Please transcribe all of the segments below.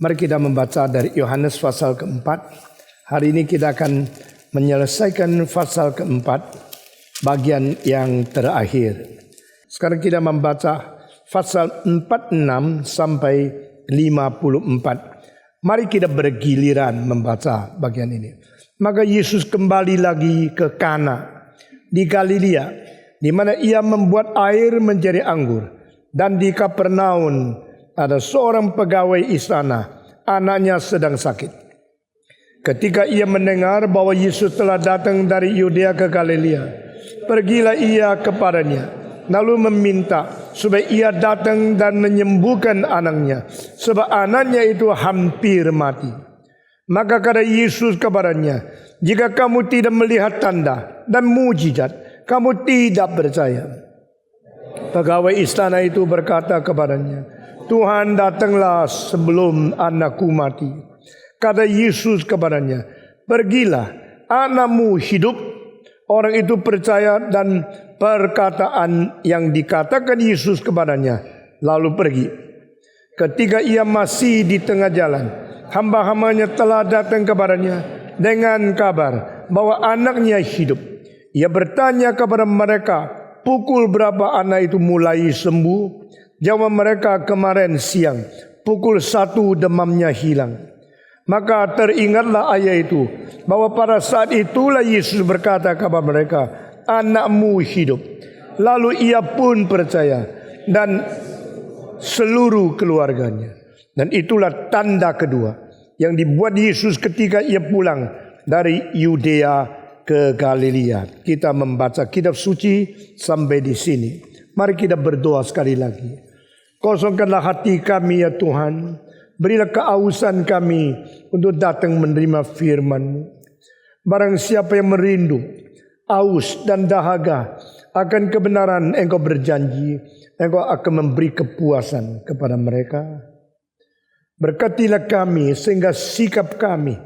Mari kita membaca dari Yohanes pasal keempat. Hari ini kita akan menyelesaikan pasal keempat, bagian yang terakhir. Sekarang kita membaca pasal 46 sampai 54. Mari kita bergiliran membaca bagian ini. Maka Yesus kembali lagi ke Kana di Galilea, di mana ia membuat air menjadi anggur. Dan di Kapernaum ada seorang pegawai istana, anaknya sedang sakit. Ketika ia mendengar bahwa Yesus telah datang dari Yudea ke Galilea, pergilah ia kepadanya, lalu meminta supaya ia datang dan menyembuhkan anaknya, sebab anaknya itu hampir mati. Maka kata Yesus kepadanya, jika kamu tidak melihat tanda dan mujizat, kamu tidak percaya. Pegawai istana itu berkata kepadanya, Tuhan, datanglah sebelum anakku mati. Kata Yesus kepadanya, pergilah, anakmu hidup. Orang itu percaya dan perkataan yang dikatakan Yesus kepadanya, lalu pergi. Ketika ia masih di tengah jalan, hamba-hambanya telah datang kepadanya dengan kabar bahwa anaknya hidup. Ia bertanya kepada mereka, pukul berapa anak itu mulai sembuh? Jawab mereka, kemarin siang, pukul 1 demamnya hilang. Maka teringatlah ayah itu, bahwa pada saat itulah Yesus berkata kepada mereka, anakmu hidup. Lalu ia pun percaya, dan seluruh keluarganya. Dan itulah tanda kedua yang dibuat Yesus ketika ia pulang dari Yudea ke Galilea. Kita membaca kitab suci sampai di sini. Mari kita berdoa sekali lagi. Kosongkanlah hati kami ya Tuhan. Berilah keausan kami untuk datang menerima firman-Mu. Barang siapa yang merindu, aus dan dahaga akan kebenaran, Engkau berjanji, Engkau akan memberi kepuasan kepada mereka. Berkatilah kami sehingga sikap kami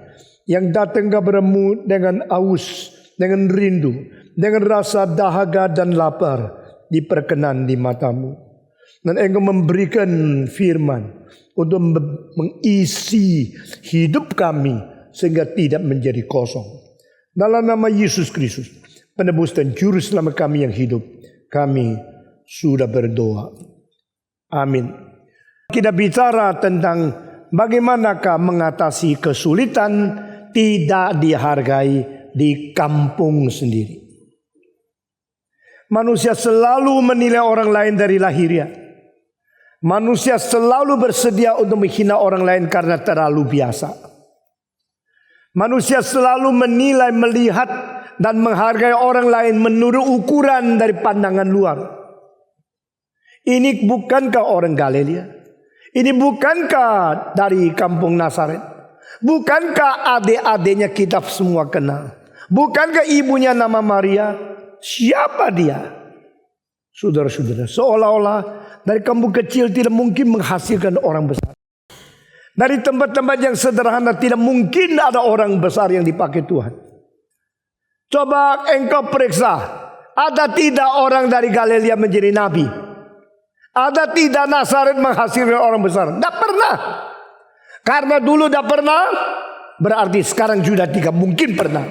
yang datang kepada-Mu dengan aus, dengan rindu, dengan rasa dahaga dan lapar, diperkenan di mata-Mu. Dan Engkau memberikan firman untuk mengisi hidup kami sehingga tidak menjadi kosong. Dalam nama Yesus Kristus, penebus dan juru selamat kami yang hidup, kami sudah berdoa. Amin. Kita bicara tentang bagaimanakah mengatasi kesulitan tidak dihargai di kampung sendiri. Manusia selalu menilai orang lain dari lahiriah. Manusia selalu bersedia untuk menghina orang lain karena terlalu biasa. Manusia selalu menilai, melihat dan menghargai orang lain menurut ukuran dari pandangan luar. Ini bukankah orang Galilea? Ini bukankah dari kampung Nazaret? Bukankah adik-adiknya kita semua kenal? Bukankah ibunya nama Maria? Siapa dia? Saudara-saudara, seolah-olah dari kampung kecil tidak mungkin menghasilkan orang besar. Dari tempat-tempat yang sederhana tidak mungkin ada orang besar yang dipakai Tuhan. Coba engkau periksa, ada tidak orang dari Galilea menjadi nabi? Ada tidak Nazaret menghasilkan orang besar? Tidak pernah. Karena dulu tidak pernah, berarti sekarang juga tidak mungkin pernah.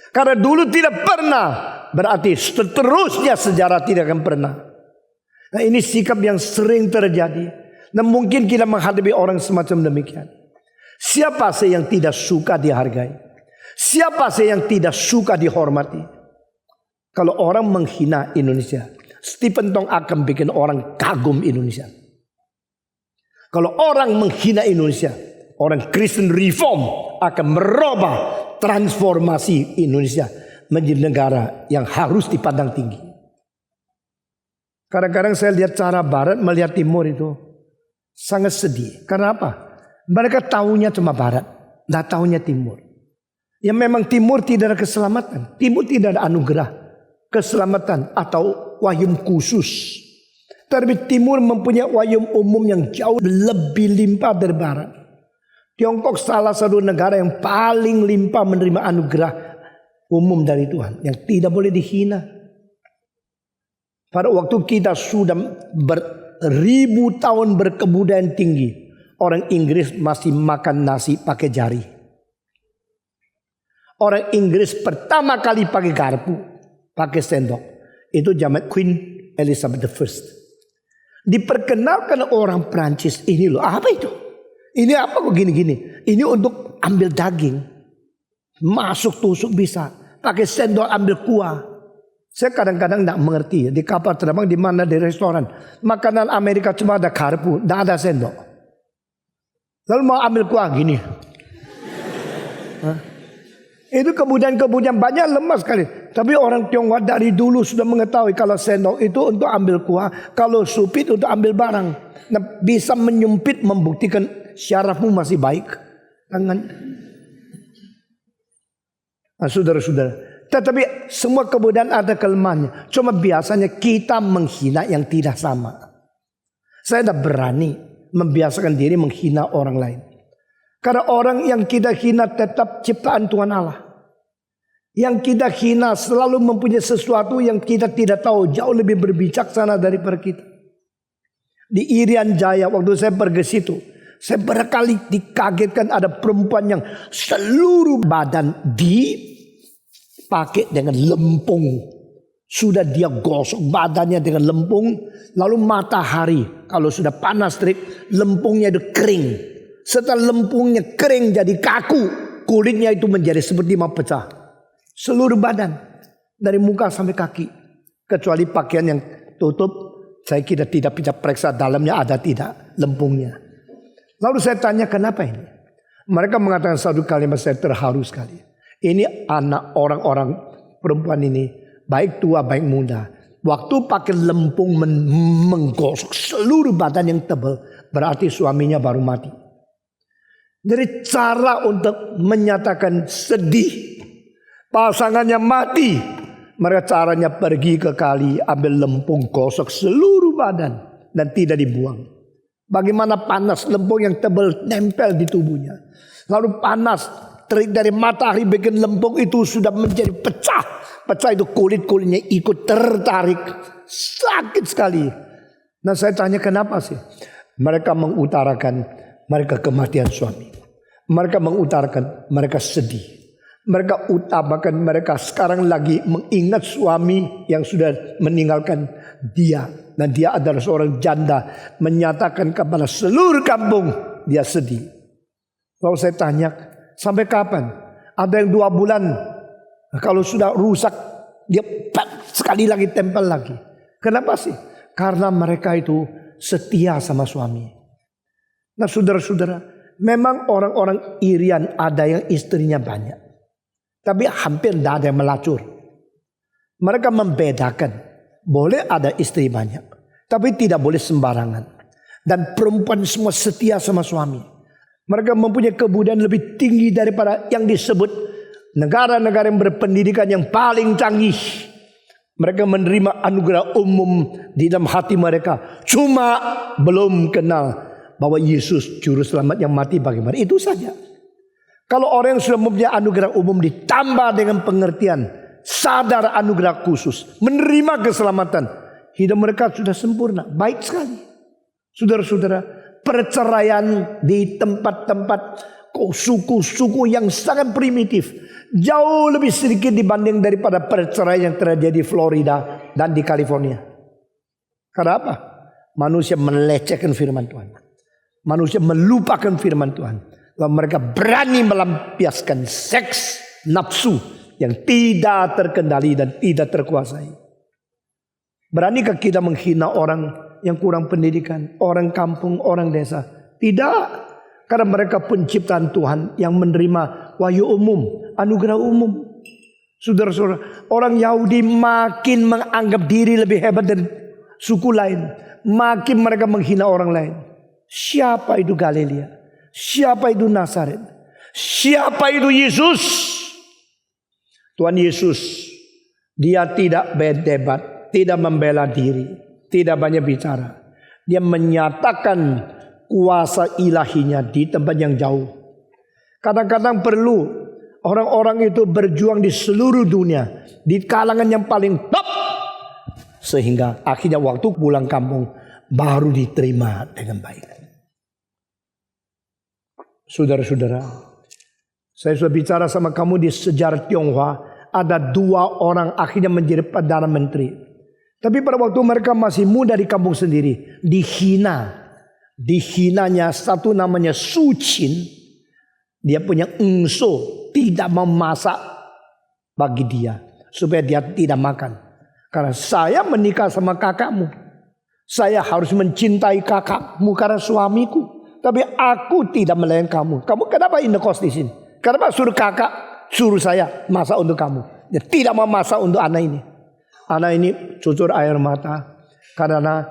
Karena dulu tidak pernah, berarti seterusnya sejarah tidak akan pernah. Nah, ini sikap yang sering terjadi. Dan mungkin kita menghadapi orang semacam demikian. Siapa sih yang tidak suka dihargai? Siapa sih yang tidak suka dihormati? Kalau orang menghina Indonesia, Stephen Tong akan bikin orang kagum Indonesia. Kalau orang menghina Indonesia, orang Kristen Reform akan merubah transformasi Indonesia menjadi negara yang harus dipandang tinggi. Kadang-kadang saya lihat cara Barat melihat Timur itu sangat sedih. Karena apa? Mereka tahunya cuma Barat, tidak tahunya Timur. Ya memang Timur tidak ada keselamatan. Timur tidak ada anugerah keselamatan atau wayum khusus. Tapi Timur mempunyai wayum umum yang jauh lebih limpah dari Barat. Tiongkok salah satu negara yang paling limpah menerima anugerah umum dari Tuhan, yang tidak boleh dihina. Pada waktu kita sudah beribu tahun berkebudayaan tinggi, Orang Inggris masih makan nasi pakai jari. Orang Inggris pertama kali pakai garpu, pakai sendok. Itu zaman Queen Elizabeth I. Diperkenalkan orang Prancis, ini loh, apa itu? Ini apa kok gini-gini? Ini untuk ambil daging. Masuk tusuk bisa. Pakai sendok ambil kuah. Saya kadang-kadang tidak mengerti ya, di kapal terbang di mana di restoran. Makanan Amerika cuma ada garpu, tidak ada sendok. Lalu mau ambil kuah gini. Itu kemudian banyak lemas sekali. Tapi orang Tionghoa dari dulu sudah mengetahui kalau sendok itu untuk ambil kuah, kalau sup itu untuk ambil barang. Nah, bisa menyempit membuktikan syarafmu masih baik. Tangan. Nah, saudara-saudara. Tetapi semua kemudian ada kelemahannya. Cuma biasanya kita menghina yang tidak sama. Saya tidak berani membiasakan diri menghina orang lain. Karena orang yang kita hina tetap ciptaan Tuhan Allah. Yang kita hina selalu mempunyai sesuatu yang kita tidak tahu. Jauh lebih berbijaksana daripada kita. Di Irian Jaya waktu saya pergi situ. Saya berkali dikagetkan ada perempuan yang seluruh badan dipakai dengan lempung. Sudah dia gosok badannya dengan lempung. Lalu matahari kalau sudah panas terik, lempungnya itu kering. Setelah lempungnya kering jadi kaku, kulitnya itu menjadi seperti mau pecah. Seluruh badan dari muka sampai kaki. Kecuali pakaian yang tutup, saya kira tidak bisa periksa dalamnya ada tidak lempungnya. Lalu saya tanya kenapa ini? Mereka mengatakan satu kalimat saya terharu sekali. Ini anak orang-orang perempuan ini, baik tua baik muda. Waktu pakai lempung menggosok seluruh badan yang tebal, berarti suaminya baru mati. Jadi cara untuk menyatakan sedih, pasangannya mati, mereka caranya pergi ke kali, ambil lempung, gosok seluruh badan dan tidak dibuang. Bagaimana panas lempung yang tebal nempel di tubuhnya. Lalu panas terik dari matahari bikin lempung itu sudah menjadi pecah. Pecah itu kulit-kulitnya ikut tertarik. Sakit sekali. Nah saya tanya kenapa sih? Mereka mengutarakan mereka kematian suami. Mereka mengutarakan mereka sedih. Mereka utamakan mereka sekarang lagi mengingat suami yang sudah meninggalkan dia. Dan dia adalah seorang janda. Menyatakan kepada seluruh kampung dia sedih. Lalu saya tanya sampai kapan? Ada yang 2 bulan. Kalau sudah rusak dia sekali lagi tempel lagi. Kenapa sih? Karena mereka itu setia sama suami. Nah saudara-saudara, memang orang-orang Irian ada yang istrinya banyak. Tapi hampir tidak ada yang melacur. Mereka membedakan. Boleh ada istri banyak. Tapi tidak boleh sembarangan. Dan perempuan semua setia sama suami. Mereka mempunyai kebudayaan lebih tinggi daripada yang disebut negara-negara yang berpendidikan yang paling canggih. Mereka menerima anugerah umum di dalam hati mereka. Cuma belum kenal bahwa Yesus juru selamat yang mati bagaimana. Itu saja. Kalau orang yang sudah mempunyai anugerah umum ditambah dengan pengertian, sadar anugerah khusus, menerima keselamatan, hidup mereka sudah sempurna, baik sekali. Saudara-saudara, perceraian di tempat-tempat suku-suku yang sangat primitif jauh lebih sedikit dibanding daripada perceraian yang terjadi di Florida dan di California. Karena apa? Manusia melecehkan firman Tuhan. Manusia melupakan firman Tuhan. Lalu mereka berani melampiaskan seks nafsu yang tidak terkendali dan tidak terkuasai. Beranikah kita menghina orang yang kurang pendidikan, orang kampung, orang desa? Tidak. Karena mereka penciptaan Tuhan yang menerima wahyu umum, anugerah umum. Saudara-saudara, orang Yahudi makin menganggap diri lebih hebat dari suku lain. Makin mereka menghina orang lain. Siapa itu Galilea? Siapa itu Nazaret? Siapa itu Yesus? Tuhan Yesus, dia tidak berdebat, tidak membela diri, tidak banyak bicara. Dia menyatakan kuasa ilahinya di tempat yang jauh. Kadang-kadang perlu orang-orang itu berjuang di seluruh dunia, di kalangan yang paling top, sehingga akhirnya waktu pulang kampung baru diterima dengan baik. Saudara-saudara, saya sudah bicara sama kamu di sejarah Tionghoa, ada 2 orang akhirnya menjadi Perdana Menteri. Tapi pada waktu mereka masih muda di kampung sendiri, dihina. Dihinanya satu namanya Su Qin. Dia punya engso, tidak memasak bagi dia, supaya dia tidak makan. Karena saya menikah sama kakakmu, saya harus mencintai kakakmu karena suamiku. Tapi aku tidak melayani kamu. Kamu kenapa indekos di sini? Kenapa suruh kakak, suruh saya masak untuk kamu? Dia tidak mau masak untuk anak ini. Anak ini cucur air mata karena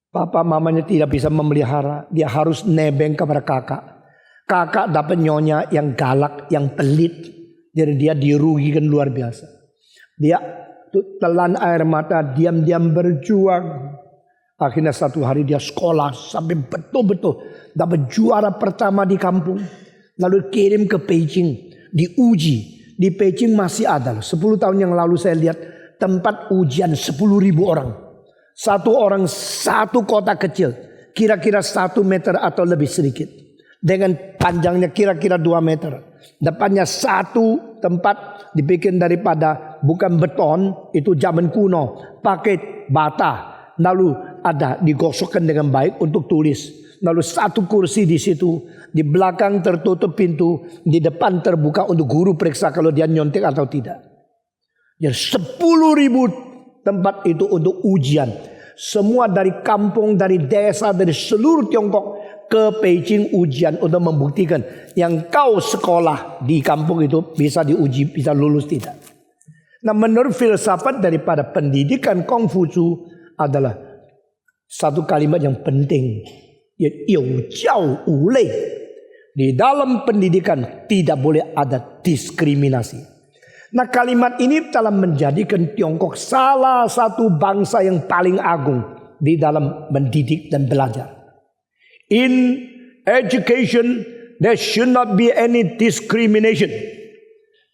papa mamanya tidak bisa memelihara. Dia harus nebeng kepada kakak. Kakak dapat nyonya yang galak, yang pelit. Jadi dia dirugikan luar biasa. Dia telan air mata, diam-diam berjuang. Akhirnya satu hari dia sekolah sampai betul-betul dapat juara pertama di kampung. Lalu kirim ke Beijing, diuji. Di Beijing masih ada. 10 tahun yang lalu saya lihat tempat ujian 10.000 orang. Satu orang satu kota kecil. Kira-kira 1 meter atau lebih sedikit. Dengan panjangnya kira-kira 2 meter. Depannya satu tempat dibikin daripada bukan beton, itu zaman kuno. Pakai bata. Lalu ada digosokkan dengan baik untuk tulis. Lalu satu kursi di situ. Di belakang tertutup pintu. Di depan terbuka untuk guru periksa kalau dia nyontek atau tidak. Jadi 10.000 tempat itu untuk ujian. Semua dari kampung, dari desa, dari seluruh Tiongkok ke Beijing ujian untuk membuktikan yang kau sekolah di kampung itu bisa diuji, bisa lulus tidak. Nah, menurut filsafat daripada pendidikan Konghucu adalah satu kalimat yang penting, yaitu jiao wu lei. Di dalam pendidikan tidak boleh ada diskriminasi. Nah, kalimat ini telah menjadikan Tiongkok salah satu bangsa yang paling agung di dalam mendidik dan belajar. In education, there should not be any discrimination.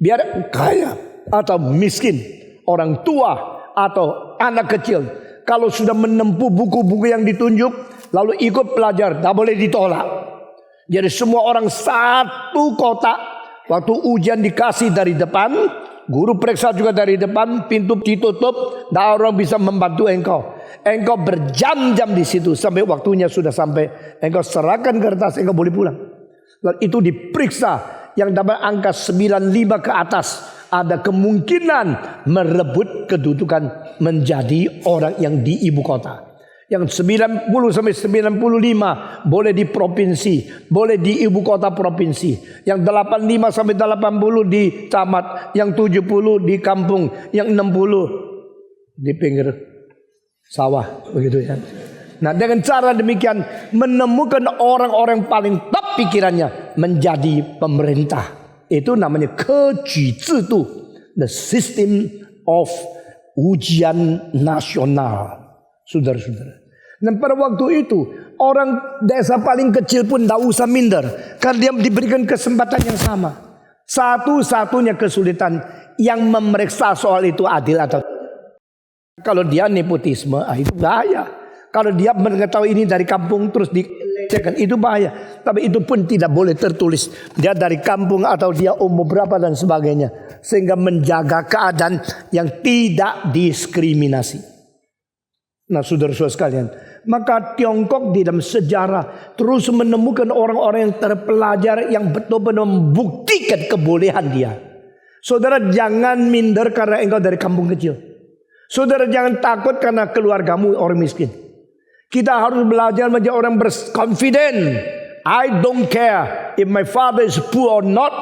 Biar kaya atau miskin, orang tua atau anak kecil, kalau sudah menempuh buku-buku yang ditunjuk, lalu ikut belajar, tak boleh ditolak. Jadi semua orang satu kotak, waktu ujian dikasih dari depan, guru periksa juga dari depan, pintu ditutup, tak orang bisa membantu engkau. Engkau berjam-jam di situ sampai waktunya sudah sampai. Engkau serahkan kertas, engkau boleh pulang. Lalu itu diperiksa, yang dapat angka 95 ke atas ada kemungkinan merebut kedudukan menjadi orang yang di ibu kota. Yang 90 sampai 95 boleh di provinsi, boleh di ibu kota provinsi. Yang 85 sampai 80 di camat, yang 70 di kampung, yang 60 di pinggir sawah, begitu ya. Nah, dengan cara demikian menemukan orang-orang paling top pikirannya menjadi pemerintah. Itu namanya kejuzidu, the system of ujian nasional. Saudara-saudara. Dan pada waktu itu orang desa paling kecil pun tidak usah minder, karena dia diberikan kesempatan yang sama. Satu-satunya kesulitan yang memeriksa soal itu adil atau tidak. Kalau dia nepotisme, itu bahaya. Kalau dia mengetahui ini dari kampung terus dilecehkan, itu bahaya. Tapi itu pun tidak boleh tertulis dia dari kampung atau dia umur berapa dan sebagainya, sehingga menjaga keadaan yang tidak diskriminasi. Nah, saudara-saudara sekalian, maka Tiongkok di dalam sejarah terus menemukan orang-orang yang terpelajar yang betul-betul membuktikan kebolehan dia. Saudara, jangan minder karena engkau dari kampung kecil. Saudara, jangan takut karena keluargamu orang miskin. Kita harus belajar menjadi orang berconfident. I don't care if my father is poor or not.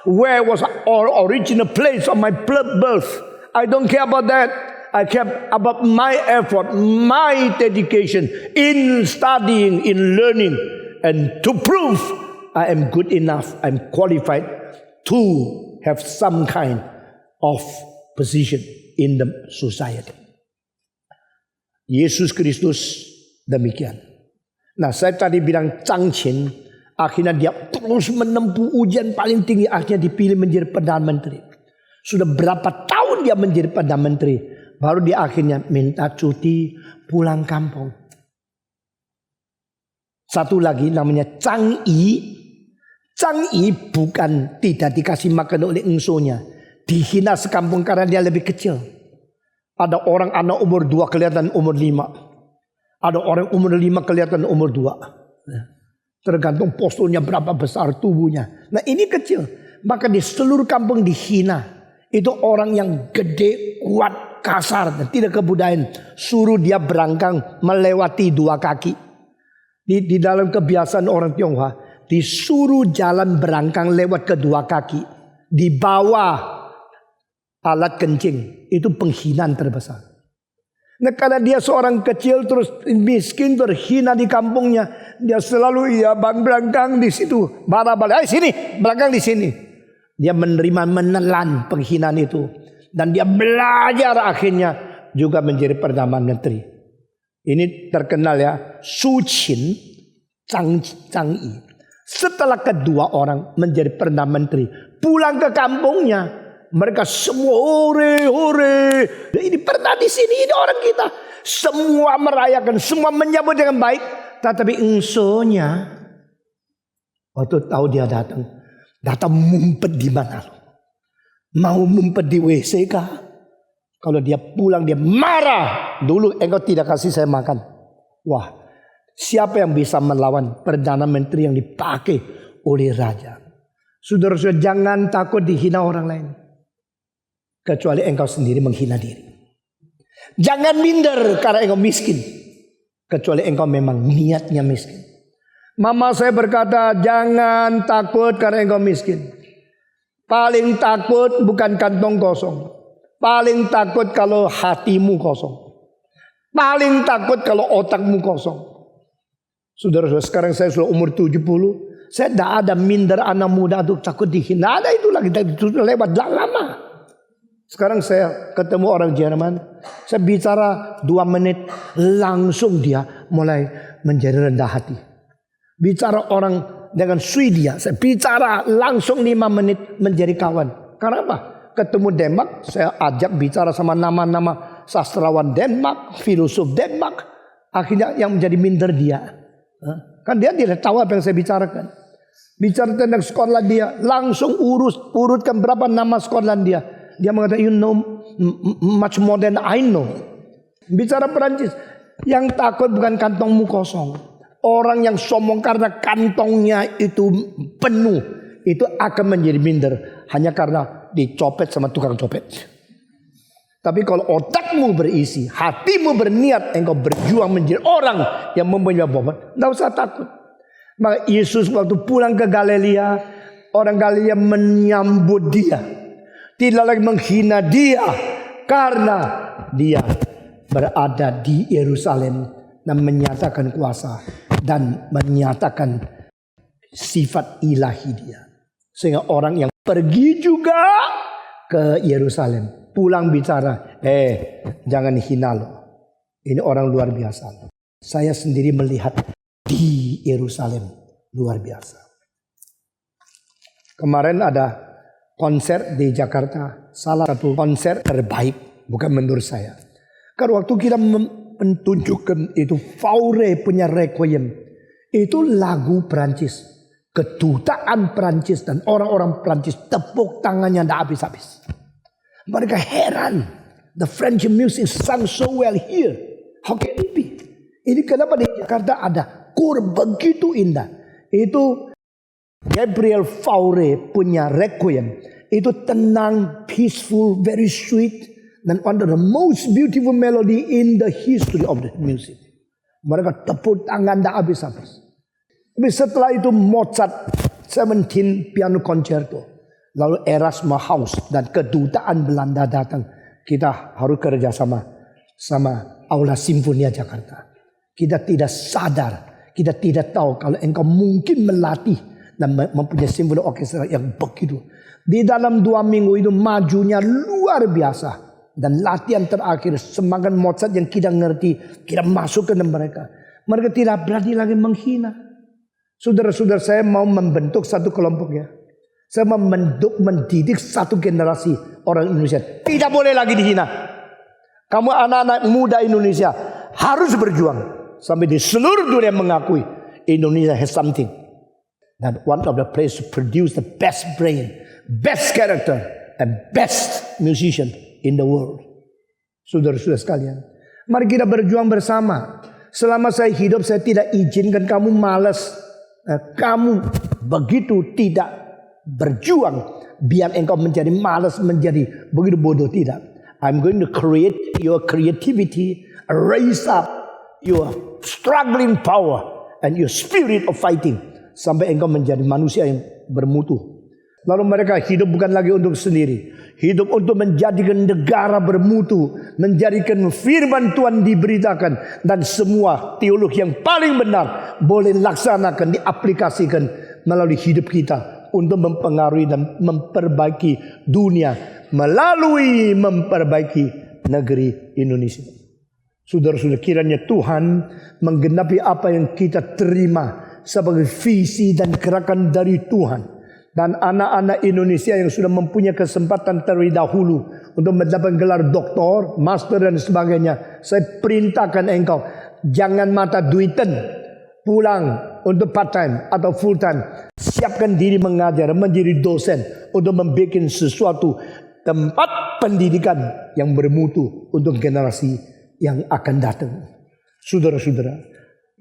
Where was our original place of my birth? I don't care about that. I care about my effort, my dedication in studying, in learning, and to prove I am good enough, I'm qualified to have some kind of position in the society. Yesus Kristus demikian. Nah, saya tadi bilang Zhang Qin, akhirnya dia terus menempuh ujian paling tinggi, akhirnya dipilih menjadi Perdana Menteri. Sudah berapa tahun dia menjadi Perdana Menteri, baru dia akhirnya minta cuti pulang kampung. Satu lagi namanya Zhang Yi. Chang Yi bukan tidak dikasih makan oleh engsonya. Dihina sekampung karena dia lebih kecil. Ada orang anak umur 2 kelihatan umur 5. Ada orang umur 5 kelihatan umur 2. Tergantung posturnya berapa besar tubuhnya. Nah ini kecil. Maka di seluruh kampung dihina. Itu orang yang gede, kuat, kasar dan tidak kebudayaan. Suruh dia berangkang melewati 2 kaki. Di dalam kebiasaan orang Tionghoa. Disuruh jalan berangkang lewat kedua kaki. Di bawah alat kencing. Itu penghinaan terbesar. Nah karena dia seorang kecil terus miskin terhina di kampungnya. Dia selalu berangkang di situ. Balik sini, berangkang di sini. Dia menelan penghinaan itu. Dan dia belajar akhirnya juga menjadi Perdana Menteri. Ini terkenal ya. Su Qin, Chang Yi. Setelah kedua orang menjadi Perdana Menteri. Pulang ke kampungnya. Mereka semua hore. Ini pernah di sini, ini orang kita. Semua merayakan, semua menyambut dengan baik. Tetapi engsonya waktu tahu dia datang mumpet di mana? Mau mumpet di WC kah? Kalau dia pulang dia marah. Dulu engkau tidak kasih saya makan. Wah, siapa yang bisa melawan Perdana Menteri yang dipakai oleh raja? Saudara-saudara, jangan takut dihina orang lain. Kecuali engkau sendiri menghina diri. Jangan minder karena engkau miskin. Kecuali engkau memang niatnya miskin. Mama saya berkata, jangan takut karena engkau miskin. Paling takut bukan kantong kosong. Paling takut kalau hatimu kosong. Paling takut kalau otakmu kosong. Saudara-saudara, sekarang saya sudah umur 70. Saya tidak ada minder anak muda itu takut dihina. Ada itu lagi, itu lewat lama. Sekarang saya ketemu orang Jerman. Saya bicara 2 menit. Langsung dia mulai menjadi rendah hati. Bicara orang dengan Swedia. Saya bicara langsung 5 menit menjadi kawan. Karena apa? Ketemu Denmark. Saya ajak bicara sama nama-nama sastrawan Denmark. Filosof Denmark. Akhirnya yang menjadi minder dia. Kan dia tidak tahu apa yang saya bicarakan. Bicara tentang Skotlandia dia. Langsung urutkan berapa nama Skotlandia dia. Dia mengatakan, you know much more than I know. Bicara Perancis, yang takut bukan kantongmu kosong. Orang yang sombong karena kantongnya itu penuh, itu akan menjadi minder. Hanya karena dicopet sama tukang copet. Tapi kalau otakmu berisi, hatimu berniat, engkau berjuang menjadi orang yang mempunyai bobot, tidak usah takut. Maka Yesus waktu pulang ke Galilea, orang Galilea menyambut dia. Tidak lagi menghina dia karena dia berada di Yerusalem dan menyatakan kuasa dan menyatakan sifat ilahi dia. Sehingga orang yang pergi juga ke Yerusalem pulang bicara, jangan hina lo. Ini orang luar biasa. Saya sendiri melihat di Yerusalem luar biasa. Kemarin ada konser di Jakarta, salah satu konser terbaik, bukan menurut saya. Karena waktu kita menunjukkan itu Fauré punya Requiem, itu lagu Perancis, kedutaan Perancis dan orang-orang Perancis tepuk tangannya tidak habis-habis. Mereka heran, the French music sung so well here, how can it be? Ini kenapa di Jakarta ada kur begitu indah? Itu Gabriel Fauré punya Requiem. Itu tenang, peaceful, very sweet. Dan one of the most beautiful melody in the history of the music. Mereka tepuk tangan tak habis-habis. Tapi setelah itu Mozart 17 piano concerto. Lalu Erasmus House dan kedutaan Belanda datang. Kita harus kerjasama sama Aula Simfonia Jakarta. Kita tidak sadar, kita tidak tahu kalau engkau mungkin melatih dan mempunyai simfoni orkestra yang begitu. Di dalam 2 minggu itu majunya luar biasa. Dan latihan terakhir semangat Mozart yang kita ngerti, kita masuk ke mereka. Mereka tidak berani lagi menghina. Saudara-saudara, saya mau membentuk satu kelompok ya. Saya mau mendidik satu generasi orang Indonesia. Tidak boleh lagi dihina. Kamu anak-anak muda Indonesia harus berjuang. Sampai di seluruh dunia mengakui Indonesia has something. Dan one of the place to produce the best brain, best character, and best musician in the world. Saudara-saudara sekalian, mari kita berjuang bersama. Selama saya hidup, saya tidak izinkan kamu malas. Kamu begitu tidak berjuang, biar engkau menjadi malas, menjadi begitu bodoh. Tidak. I'm going to create your creativity, raise up your struggling power and your spirit of fighting, sampai engkau menjadi manusia yang bermutu. Lalu mereka hidup bukan lagi untuk sendiri, hidup untuk menjadikan negara bermutu, menjadikan firman Tuhan diberitakan, dan semua teologi yang paling benar boleh laksanakan, diaplikasikan melalui hidup kita untuk mempengaruhi dan memperbaiki dunia melalui memperbaiki negeri Indonesia. Saudara-saudara, kiranya Tuhan menggenapi apa yang kita terima sebagai visi dan gerakan dari Tuhan. Dan anak-anak Indonesia yang sudah mempunyai kesempatan terlebih dahulu untuk mendapatkan gelar doktor, master dan sebagainya, saya perintahkan engkau, jangan mata duitan, pulang untuk part time atau full time. Siapkan diri mengajar, menjadi dosen untuk membuat sesuatu tempat pendidikan yang bermutu untuk generasi yang akan datang. Saudara-saudara,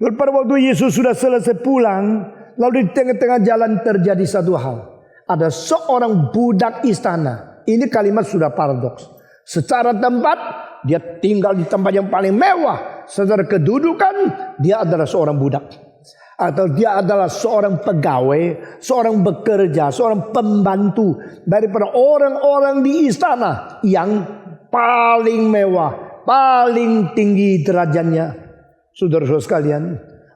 pada waktu Yesus sudah selesai pulang, lalu di tengah-tengah jalan terjadi satu hal. Ada seorang budak istana. Ini kalimat sudah paradoks. Secara tempat, dia tinggal di tempat yang paling mewah. Secara kedudukan, dia adalah seorang budak. Atau dia adalah seorang pegawai, seorang bekerja, seorang pembantu daripada orang-orang di istana yang paling mewah, paling tinggi derajatnya. Saudara-saudara sekalian,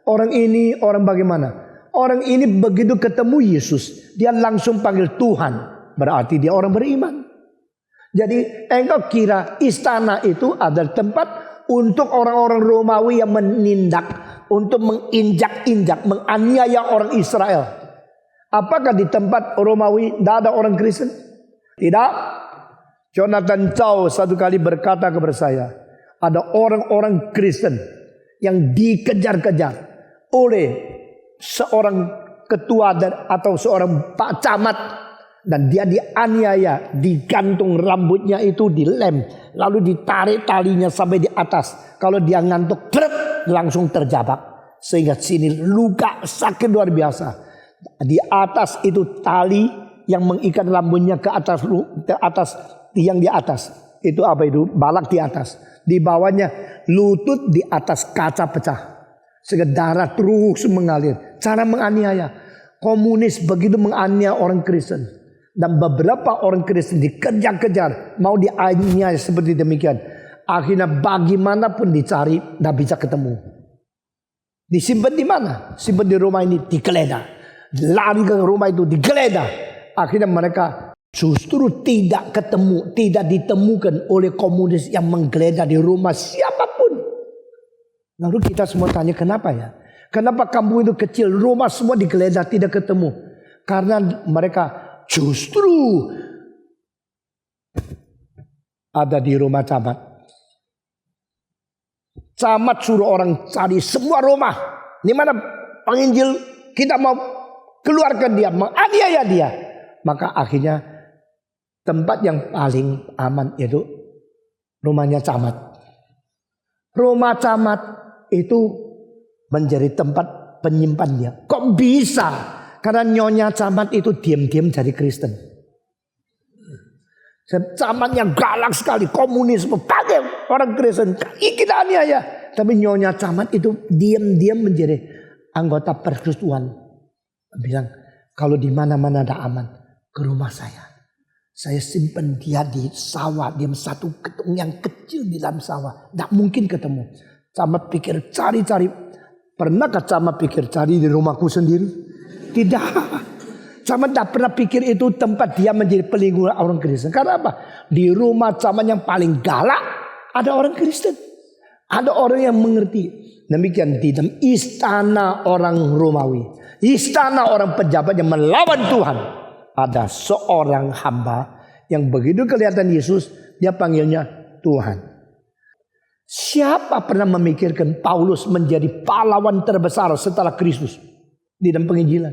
orang ini orang bagaimana? Orang ini begitu ketemu Yesus, dia langsung panggil Tuhan. Berarti dia orang beriman. Jadi engkau kira istana itu adalah tempat untuk orang-orang Romawi yang menindak, untuk menginjak-injak, menganiaya orang Israel. Apakah di tempat Romawi tidak ada orang Kristen? Tidak. Jonathan Chow satu kali berkata kepada saya, ada orang-orang Kristen yang dikejar-kejar oleh seorang ketua atau seorang pak camat, dan dia dianiaya, digantung rambutnya itu, dilem, lalu ditarik talinya sampai di atas. Kalau dia ngantuk, langsung terjebak, sehingga sini luka sakit luar biasa. Di atas itu tali yang mengikat rambutnya ke atas tiang di atas. Itu apa itu? Balak di atas. Di bawahnya lutut di atas kaca pecah, sehingga darah terus mengalir. Cara menganiaya. Komunis begitu menganiaya orang Kristen. Dan beberapa orang Kristen dikejar-kejar, mau dianiaya seperti demikian. Akhirnya bagaimanapun dicari, tidak bisa ketemu. Disimpan di mana? Simpan di rumah ini, digeledah. Lari ke rumah itu, digeledah. Akhirnya mereka justru tidak ketemu, tidak ditemukan oleh komunis yang menggeledah di rumah siapapun. Lalu kita semua tanya, kenapa ya? Kenapa kampung itu kecil, rumah semua digeledah tidak ketemu? Karena mereka justru ada di rumah camat. Camat suruh orang cari semua rumah. Di mana penginjil kita mau keluarkan dia, menganiaya dia. Maka akhirnya tempat yang paling aman itu rumahnya camat. Rumah camat itu menjadi tempat penyimpannya. Kok bisa? Karena nyonya camat itu diam-diam jadi Kristen. Camat yang galak sekali, komunisme, pakai orang Kristen, kita aniaya. Tapi nyonya camat itu diam-diam menjadi anggota persekutuan. Bilang, kalau di mana-mana ada aman, ke rumah saya. Saya simpan dia di sawah, diam satu ketung yang kecil di dalam sawah. Tidak mungkin ketemu. Camat pikir cari-cari. Pernahkah camat pikir cari di rumahku sendiri? Tidak. Camat tidak pernah pikir itu tempat dia menjadi pelindung orang Kristen. Karena apa? Di rumah camat yang paling galak ada orang Kristen. Ada orang yang mengerti. Demikian di dalam istana orang Romawi, istana orang pejabat yang melawan Tuhan, ada seorang hamba yang begitu kelihatan Yesus, dia panggilnya Tuhan. Siapa pernah memikirkan Paulus menjadi pahlawan terbesar setelah Kristus di dalam penginjilan?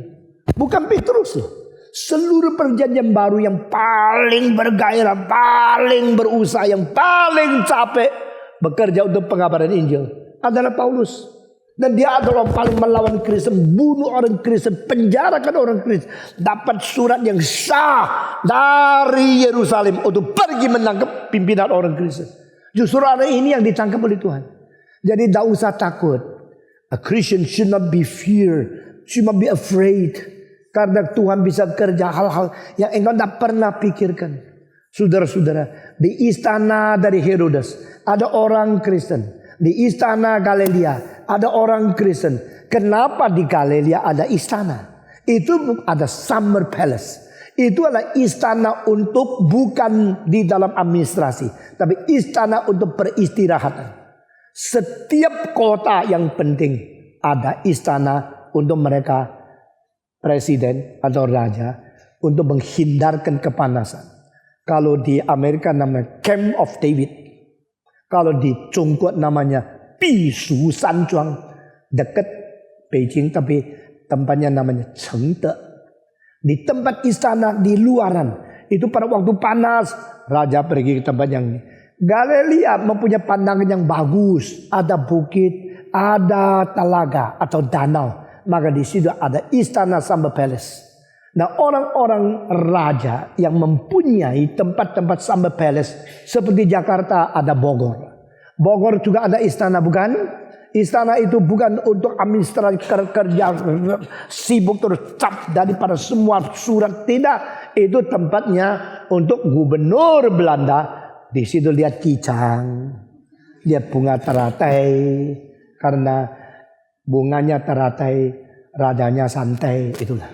Bukan Petrus loh. Seluruh perjanjian baru yang paling bergairah, paling berusaha, yang paling capek bekerja untuk pengabaran Injil adalah Paulus. Dan dia adalah orang paling melawan Kristen, bunuh orang Kristen, penjarakan orang Kristen. Dapat surat yang sah dari Yerusalem untuk pergi menangkap pimpinan orang Kristen. Justru orang ini yang ditangkap oleh Tuhan. Jadi tidak usah takut. A Christian should not be fear, should not be afraid. Karena Tuhan bisa kerja hal-hal yang engkau tidak pernah pikirkan. Saudara-saudara, di istana dari Herodes ada orang Kristen. Di istana Galilea ada orang Kristen. Kenapa di Galilea ada istana? Itu ada summer palace. Itu adalah istana untuk bukan di dalam administrasi, tapi istana untuk peristirahatan. Setiap kota yang penting ada istana untuk mereka, presiden atau raja, untuk menghindarkan kepanasan. Kalau di Amerika namanya Camp of David. Kalau di Tiongkok namanya Bisu Sanjuang. Dekat Beijing tapi tempatnya namanya Chengde. Di tempat istana di luaran. Itu pada waktu panas raja pergi ke tempat yang ini. Galilea mempunyai pandangan yang bagus. Ada bukit, ada telaga atau danau. Maka di situ ada istana Summer Palace. Nah, orang-orang raja yang mempunyai tempat-tempat Summer Palace seperti Jakarta ada Bogor. Bogor juga ada istana, bukan? Istana itu bukan untuk administrasi kerja sibuk terus cap daripada semua surat, tidak. Itu tempatnya untuk gubernur Belanda. Di situ lihat kicang, lihat bunga teratai karena bunganya teratai, rajanya santai, itulah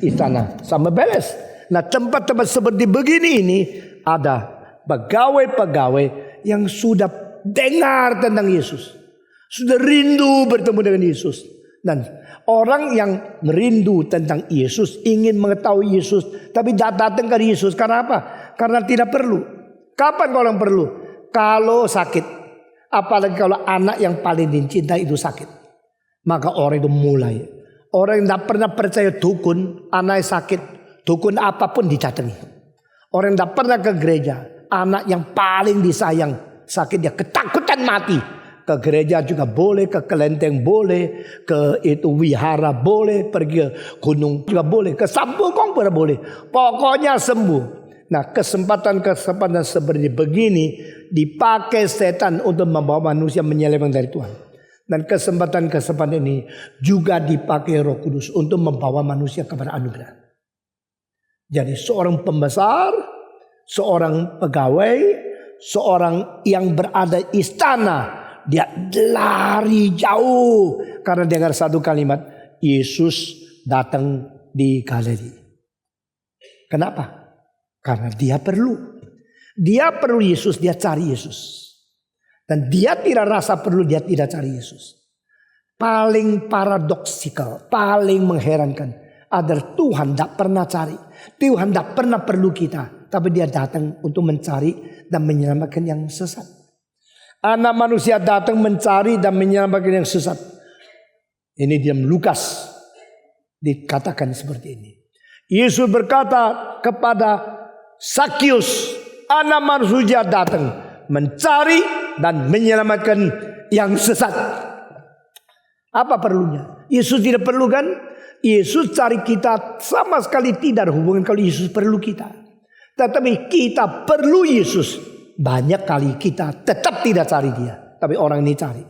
istana Summer Palace. Nah, tempat-tempat seperti begini ini ada pegawai-pegawai yang sudah dengar tentang Yesus, sudah rindu bertemu dengan Yesus. Dan orang yang merindu tentang Yesus, ingin mengetahui Yesus, tapi datang ke Yesus karena apa? Karena tidak perlu. Kapan orang perlu? Kalau sakit, apalagi kalau anak yang paling dicintai itu sakit. Maka orang itu mulai. Orang yang tidak pernah percaya dukun, anaknya sakit, dukun apapun didatangi. Orang yang tidak pernah ke gereja, anak yang paling disayang sakit, dia ketakutan mati. Ke gereja juga boleh, ke kelenteng boleh, ke itu wihara boleh, pergi ke gunung juga boleh, ke Sampokong pun boleh. Pokoknya sembuh. Nah, kesempatan seperti begini dipakai setan untuk membawa manusia menyeleweng dari Tuhan. Dan kesempatan ini juga dipakai Roh Kudus untuk membawa manusia kepada anugerah. Jadi seorang pembesar, seorang pegawai, seorang yang berada di istana, dia lari jauh karena dengar satu kalimat, Yesus datang di Galilea. Kenapa? Karena dia perlu. Dia perlu Yesus, dia cari Yesus. Dan dia tidak rasa perlu, dia tidak cari Yesus. Paling paradoksikal, paling mengherankan adalah Tuhan tidak pernah cari. Tuhan tidak pernah perlu kita. Tapi dia datang untuk mencari dan menyelamatkan yang sesat. Anak manusia datang mencari dan menyelamatkan yang sesat. Ini di Lukas dikatakan seperti ini. Yesus berkata kepada Sakius, anak manusia datang mencari dan menyelamatkan yang sesat. Apa perlunya? Yesus tidak perlu kan? Yesus cari kita sama sekali tidak ada hubungan kalau Yesus perlu kita. Tetapi kita perlu Yesus. Banyak kali kita tetap tidak cari dia. Tapi orang ini cari.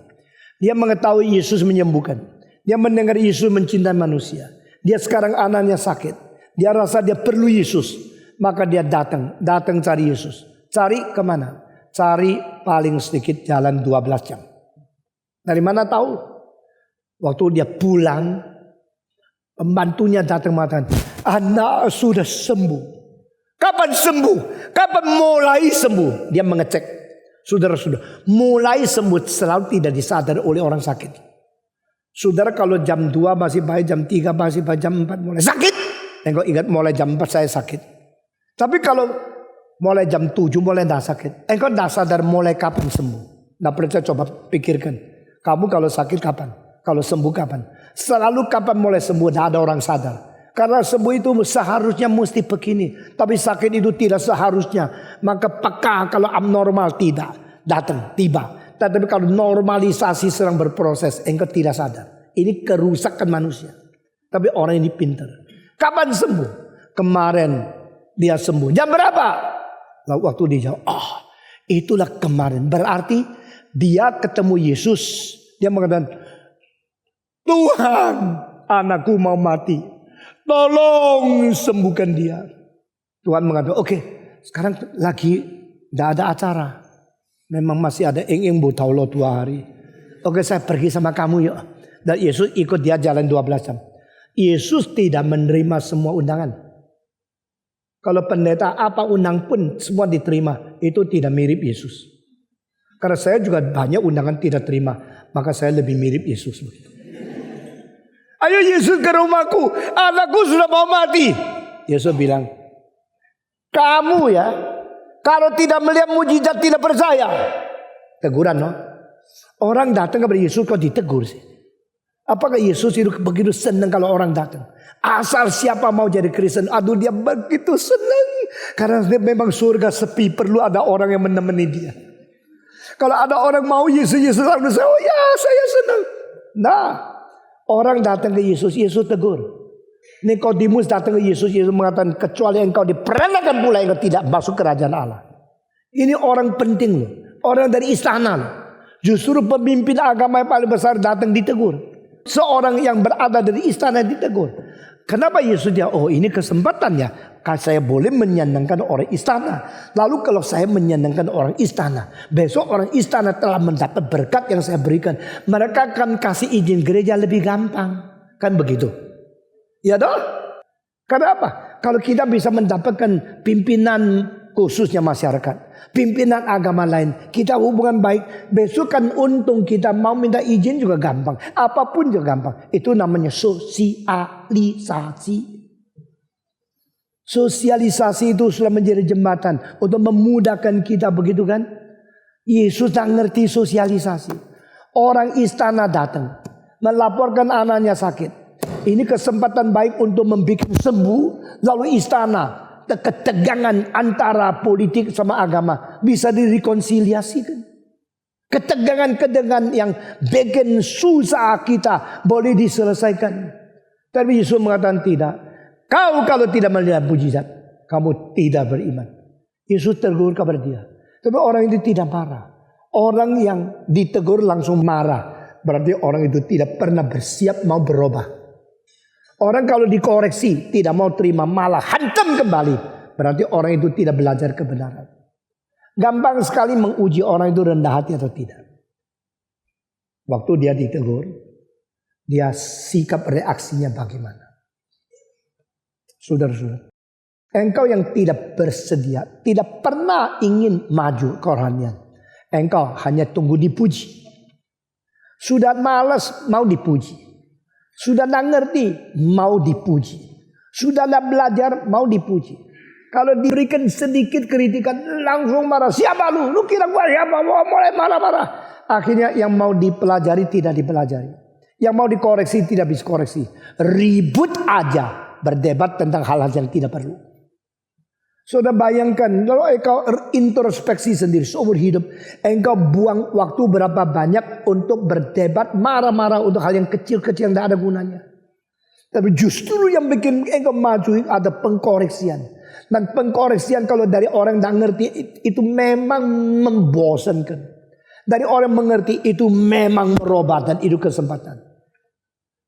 Dia mengetahui Yesus menyembuhkan. Dia mendengar Yesus mencintai manusia. Dia sekarang anaknya sakit. Dia rasa dia perlu Yesus. Maka dia datang cari Yesus. Cari kemana? Cari paling sedikit jalan 12 jam. Dari mana tahu? Waktu dia pulang, pembantunya datang mengatakan, anak sudah sembuh. Kapan sembuh? Kapan mulai sembuh? Dia mengecek. Saudara-saudara, mulai sembuh selalu tidak disadari oleh orang sakit. Saudara kalau jam 2 masih baik, jam 3 masih baik, jam 4 mulai sakit. Engkau ingat mulai jam 4 saya sakit. Tapi kalau mulai jam 7 mulai tidak sakit. Engkau tidak sadar mulai kapan sembuh. Tidak percaya coba pikirkan. Kamu kalau sakit kapan? Kalau sembuh kapan? Selalu kapan mulai sembuh, tidak ada orang sadar. Karena sembuh itu seharusnya mesti begini. Tapi sakit itu tidak seharusnya. Maka peka kalau abnormal tidak datang, tiba. Tapi kalau normalisasi sedang berproses, engkau tidak sadar. Ini kerusakan manusia. Tapi orang ini pintar. Kapan sembuh? Kemarin dia sembuh. Jam berapa? Lalu waktu dia jawab, itulah kemarin. Berarti dia ketemu Yesus. Dia mengatakan, Tuhan, anakku mau mati. Tolong sembuhkan dia. Tuhan mengatakan, oke, sekarang lagi tidak ada acara. Memang masih ada ing tahu lo 2 hari. Oke, saya pergi sama kamu yuk. Dan Yesus ikut dia jalan 12 jam. Yesus tidak menerima semua undangan. Kalau pendeta apa undang pun semua diterima. Itu tidak mirip Yesus. Karena saya juga banyak undangan tidak terima. Maka saya lebih mirip Yesus begitu. Ayo Yesus ke rumahku, anakku sudah mau mati. Yesus bilang, kamu ya, kalau tidak melihat mujizat tidak percaya. Teguran no. Orang datang kepada Yesus kok ditegur sih. Apakah Yesus itu begitu senang kalau orang datang? Asal siapa mau jadi Kristen, aduh dia begitu senang. Karena memang surga sepi, perlu ada orang yang menemani dia. Kalau ada orang mau Yesus harus saya, oh ya saya senang. Nah. Orang datang ke Yesus, Yesus tegur. Nikodemus datang ke Yesus, Yesus mengatakan, kecuali engkau diperanakan pula, engkau tidak masuk kerajaan Allah. Ini orang penting loh, orang dari istana loh. Justru pemimpin agama yang paling besar datang ditegur. Seorang yang berada dari istana ditegur. Kenapa Yesus dia, ini kesempatannya. Saya boleh menyenangkan orang istana. Lalu kalau saya menyenangkan orang istana, besok orang istana telah mendapat berkat yang saya berikan, mereka akan kasih izin gereja lebih gampang. Kan begitu? Ya toh? Kenapa? Kalau kita bisa mendapatkan pimpinan khususnya masyarakat, pimpinan agama lain, kita hubungan baik, besok kan untung kita mau minta izin juga gampang. Apapun juga gampang. Itu namanya sosialisasi. Sosialisasi itu sudah menjadi jembatan untuk memudahkan kita, begitu kan? Yesus tak ngerti sosialisasi. Orang istana datang melaporkan anaknya sakit. Ini kesempatan baik untuk membuat sembuh. Lalu istana, ketegangan antara politik sama agama bisa direkonsiliasikan. Ketegangan-ketegangan yang bikin susah kita boleh diselesaikan. Tapi Yesus mengatakan tidak. Kau kalau tidak melihat mujizat, kamu tidak beriman. Yesus tegur kepada dia. Tapi orang itu tidak marah. Orang yang ditegur langsung marah. Berarti orang itu tidak pernah bersiap mau berubah. Orang kalau dikoreksi tidak mau terima, malah hantam kembali. Berarti orang itu tidak belajar kebenaran. Gampang sekali menguji orang itu rendah hati atau tidak. Waktu dia ditegur, dia sikap reaksinya bagaimana? Saudara-saudara, engkau yang tidak bersedia, tidak pernah ingin maju kerohanian. Engkau hanya tunggu dipuji. Sudah malas mau dipuji. Sudah tidak ngerti mau dipuji. Sudah tidak belajar mau dipuji. Kalau diberikan sedikit kritikan langsung marah. Siapa lu? Lu kira gua siapa? Mulai marah-marah. Akhirnya yang mau dipelajari tidak dipelajari. Yang mau dikoreksi tidak bisa koreksi. Ribut aja. Berdebat tentang hal-hal yang tidak perlu. Sudah bayangkan kalau engkau introspeksi sendiri seumur hidup, engkau buang waktu berapa banyak untuk berdebat marah-marah untuk hal yang kecil-kecil yang tidak ada gunanya. Tapi justru yang bikin engkau maju ada pengkoreksian. Dan pengkoreksian kalau dari orang yang tidak ngerti itu memang membosankan. Dari orang yang mengerti itu memang merubah dan itu kesempatan.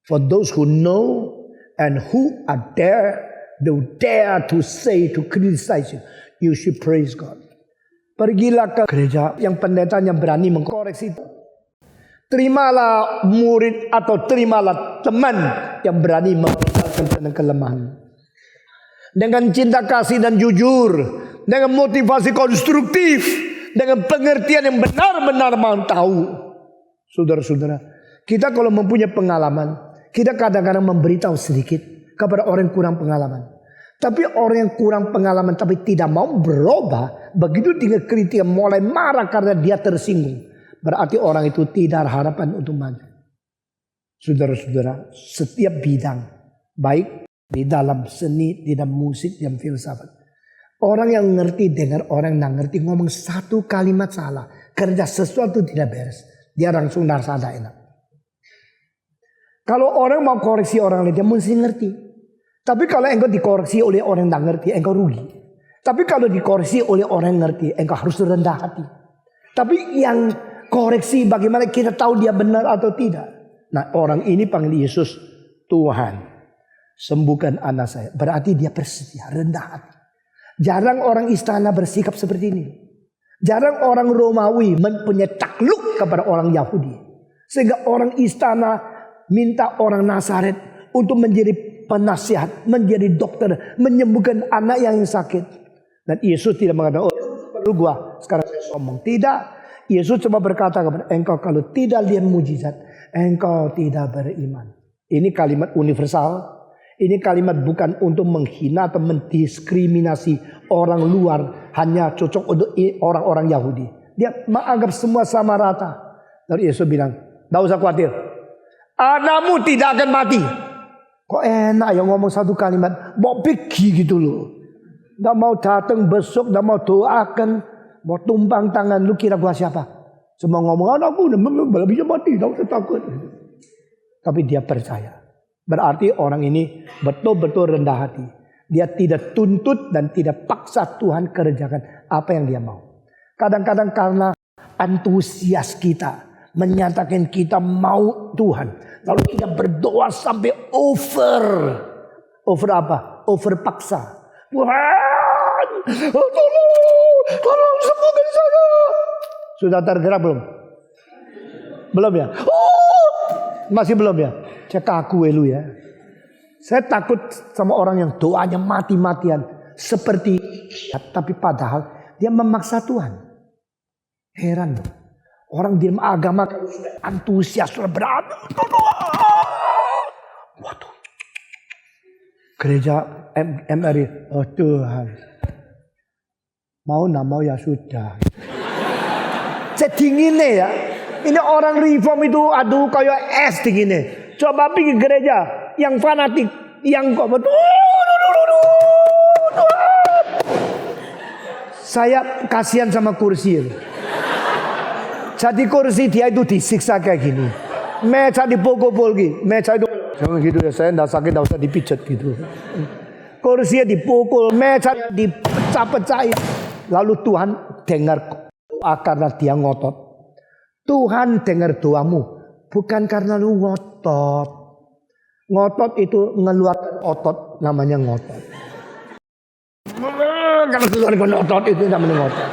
For those who know and who are there, they dare to say, to criticize you. You should praise God. Pergilah ke gereja yang pendetanya berani mengkoreksi itu. Terimalah murid atau terimalah teman yang berani memperlihatkan tentang kelemahan. Dengan cinta kasih dan jujur. Dengan motivasi konstruktif. Dengan pengertian yang benar-benar mau tahu. Saudara-saudara, kita kalau mempunyai pengalaman, kita kadang-kadang memberitahu sedikit kepada orang yang kurang pengalaman. Tapi orang yang kurang pengalaman tapi tidak mau berubah, begitu dengan kritik mulai marah karena dia tersinggung. Berarti orang itu tidak ada harapan untuk maju. Saudara-saudara, setiap bidang, baik Di dalam seni, di dalam musik, di dalam filsafat. Orang yang ngerti dengar, orang yang ngerti ngomong satu kalimat salah. Kerja sesuatu tidak beres. Dia langsung nasada enak. Kalau orang mau koreksi orang lain, dia mesti ngerti. Tapi kalau engkau dikoreksi oleh orang yang tidak ngerti, engkau rugi. Tapi kalau dikoreksi oleh orang yang ngerti, engkau harus rendah hati. Tapi yang koreksi bagaimana kita tahu dia benar atau tidak. Nah, orang ini panggil Yesus Tuhan. Sembuhkan anak saya. Berarti dia bersedia, rendah hati. Jarang orang istana bersikap seperti ini. Jarang orang Romawi mempunyai takluk kepada orang Yahudi. Sehingga orang istana minta orang Nazaret untuk menjadi penasihat, menjadi dokter, menyembuhkan anak yang sakit. Dan Yesus tidak mengatakan, oh perlu gua sekarang saya ngomong. Tidak. Yesus cuma berkata kepada engkau, kalau tidak lihat mujizat, engkau tidak beriman. Ini kalimat universal. Ini kalimat bukan untuk menghina atau mendiskriminasi orang luar. Hanya cocok untuk orang-orang Yahudi. Dia menganggap semua sama rata. Lalu Yesus bilang, tidak usah khawatir. Anakmu tidak akan mati. Kok enak ya ngomong satu kalimat. Mau pergi gitu loh. Tidak mau datang besok. Tidak mau doakan. Mau tumpang tangan. Lu kira gua siapa? Cuma ngomong anakku udah bisa mati. Tidak usah takut. Tapi dia percaya. Berarti orang ini betul-betul rendah hati. Dia tidak tuntut dan tidak paksa Tuhan kerjakan apa yang dia mau. Kadang-kadang karena antusias kita menyatakan kita mau Tuhan. Lalu kita berdoa sampai over. Over apa? Over paksa. Tuhan, tolong sembuhkan saya. Sudah tergerak belum? Belum ya? Oh, masih belum ya? Cek aku elu ya. Saya takut sama orang yang doanya mati-matian. Seperti, tapi padahal dia memaksa Tuhan. Heran. Orang di agama kalau sudah antusias, sudah berani. Waduh. Gereja MRI. Oh Tuhan. Mau nggak mau ya sudah. Saya dinginnya ya. Ini orang reform itu aduh kayak es dinginnya. Coba pergi gereja yang fanatik, yang kok betul. Saya kasihan sama kursi. Jadi kursi dia itu disiksa kayak gini. Meja dipukul gitu. Meja itu jangan gitu ya, saya enggak sakit, enggak usah dipijat gitu. Kursinya dipukul, meja dipecah-pecahin. Lalu Tuhan dengar doa karena dia ngotot. Tuhan dengar doamu. Bukan karena lu ngotot. Ngotot itu ngeluarkan otot, namanya ngotot. Kalau keluarkan otot itu namanya ngotot.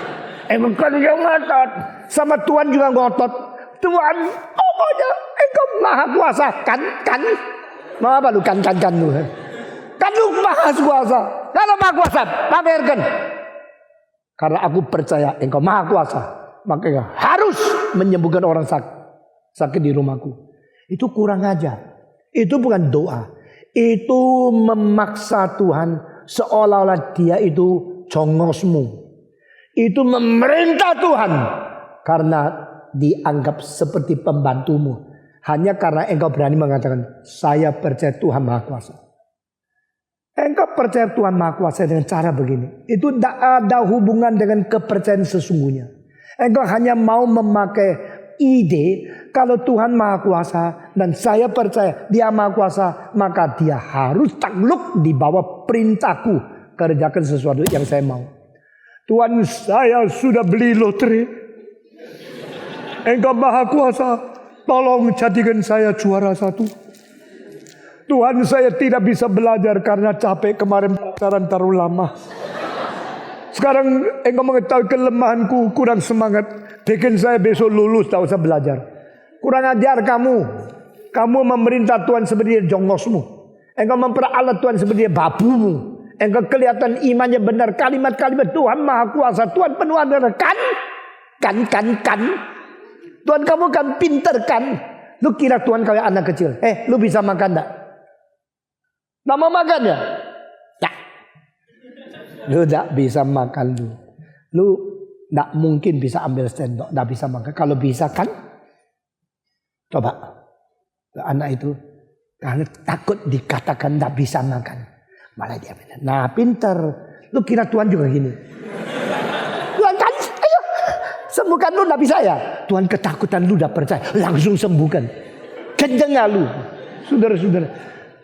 Emang kan dia ngotot. Sama Tuhan juga ngotot. Tuhan, pokoknya engkau maha kuasa. Kan. Mau apa lu kan lu. Kan lu maha kuasa. Kalau maha kuasa, pamerkan. Karena aku percaya engkau maha kuasa. Makanya harus menyembuhkan orang sakit di rumahku. Itu kurang ajar. Itu bukan doa. Itu memaksa Tuhan seolah-olah dia itu jongosmu. Itu memerintah Tuhan. Karena dianggap seperti pembantumu. Hanya karena engkau berani mengatakan, saya percaya Tuhan Maha Kuasa. Engkau percaya Tuhan Maha Kuasa dengan cara begini. Itu tidak ada hubungan dengan kepercayaan sesungguhnya. Engkau hanya mau memakai ide kalau Tuhan Maha Kuasa dan saya percaya Dia Maha Kuasa, maka Dia harus takluk di bawah perintahku kerjakan sesuatu yang saya mau. Tuhan, saya sudah beli lotre. Engkau Maha Kuasa, tolong jadikan saya juara 1. Tuhan, saya tidak bisa belajar karena capek kemarin pacaran terlalu lama. Sekarang engkau mengetahui kelemahanku, kurang semangat. Bikin saya besok lulus, tak usah belajar. Kurang ajar kamu. Kamu memerintah Tuhan seperti jongosmu. Engkau memperalat Tuhan seperti babumu. Engkau kelihatan imannya benar. Kalimat-kalimat Tuhan Maha Kuasa. Tuhan penuh anugerah. Kan. Tuhan kamu kan pinter kan. Lu kira Tuhan kayak anak kecil. Lu bisa makan tak? Tak mau makan ya? Tak. Lu tak bisa makan lu. Lu tak mungkin bisa ambil sendok. Tak bisa makan. Kalau bisa kan? Coba. Anak itu. Karena takut dikatakan tidak bisa makan. Malah dia bilang, nah pintar. Lu kira Tuhan juga gini? Tuhan kan, ayo sembuhkan lu tidak bisa ya? Tuhan ketakutan lu udah percaya, langsung sembuhkan. Kedengar lu. Saudara-saudara,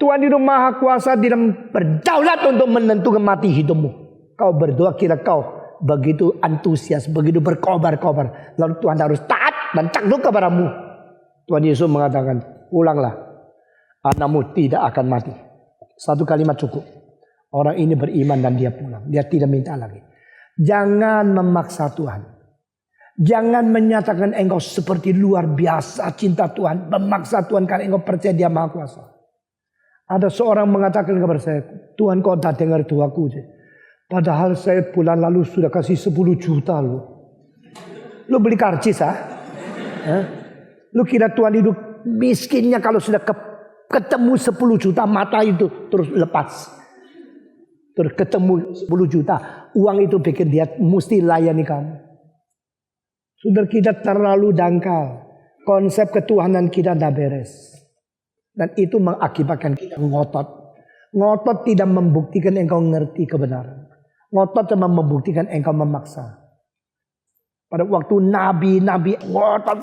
Tuhan itu maha kuasa di dalam berdaulat untuk menentukan mati hidupmu. Kau berdoa kira kau begitu antusias, begitu berkobar-kobar. Lalu Tuhan harus taat dan takluk kepadamu. Tuhan Yesus mengatakan, pulanglah. Anakmu tidak akan mati. Satu kalimat cukup. Orang ini beriman dan dia pulang. Dia tidak minta lagi. Jangan memaksa Tuhan. Jangan menyatakan engkau seperti luar biasa cinta Tuhan. Memaksa Tuhan karena engkau percaya dia maha kuasa. Ada seorang mengatakan kepada saya, Tuhan kau tak dengar doaku. Padahal saya bulan lalu sudah kasih 10 juta lu. Lu beli karcis Lu kira Tuhan itu miskinnya kalau sudah ketemu 10 juta mata itu terus lepas. Terus ketemu 10 juta. Uang itu bikin dia mesti layani kamu. Saudara, kita terlalu dangkal. Konsep ketuhanan kita tidak beres. Dan itu mengakibatkan kita ngotot. Ngotot tidak membuktikan engkau ngerti kebenaran. Ngotot cuma membuktikan engkau memaksa. Pada waktu nabi-nabi ngotot.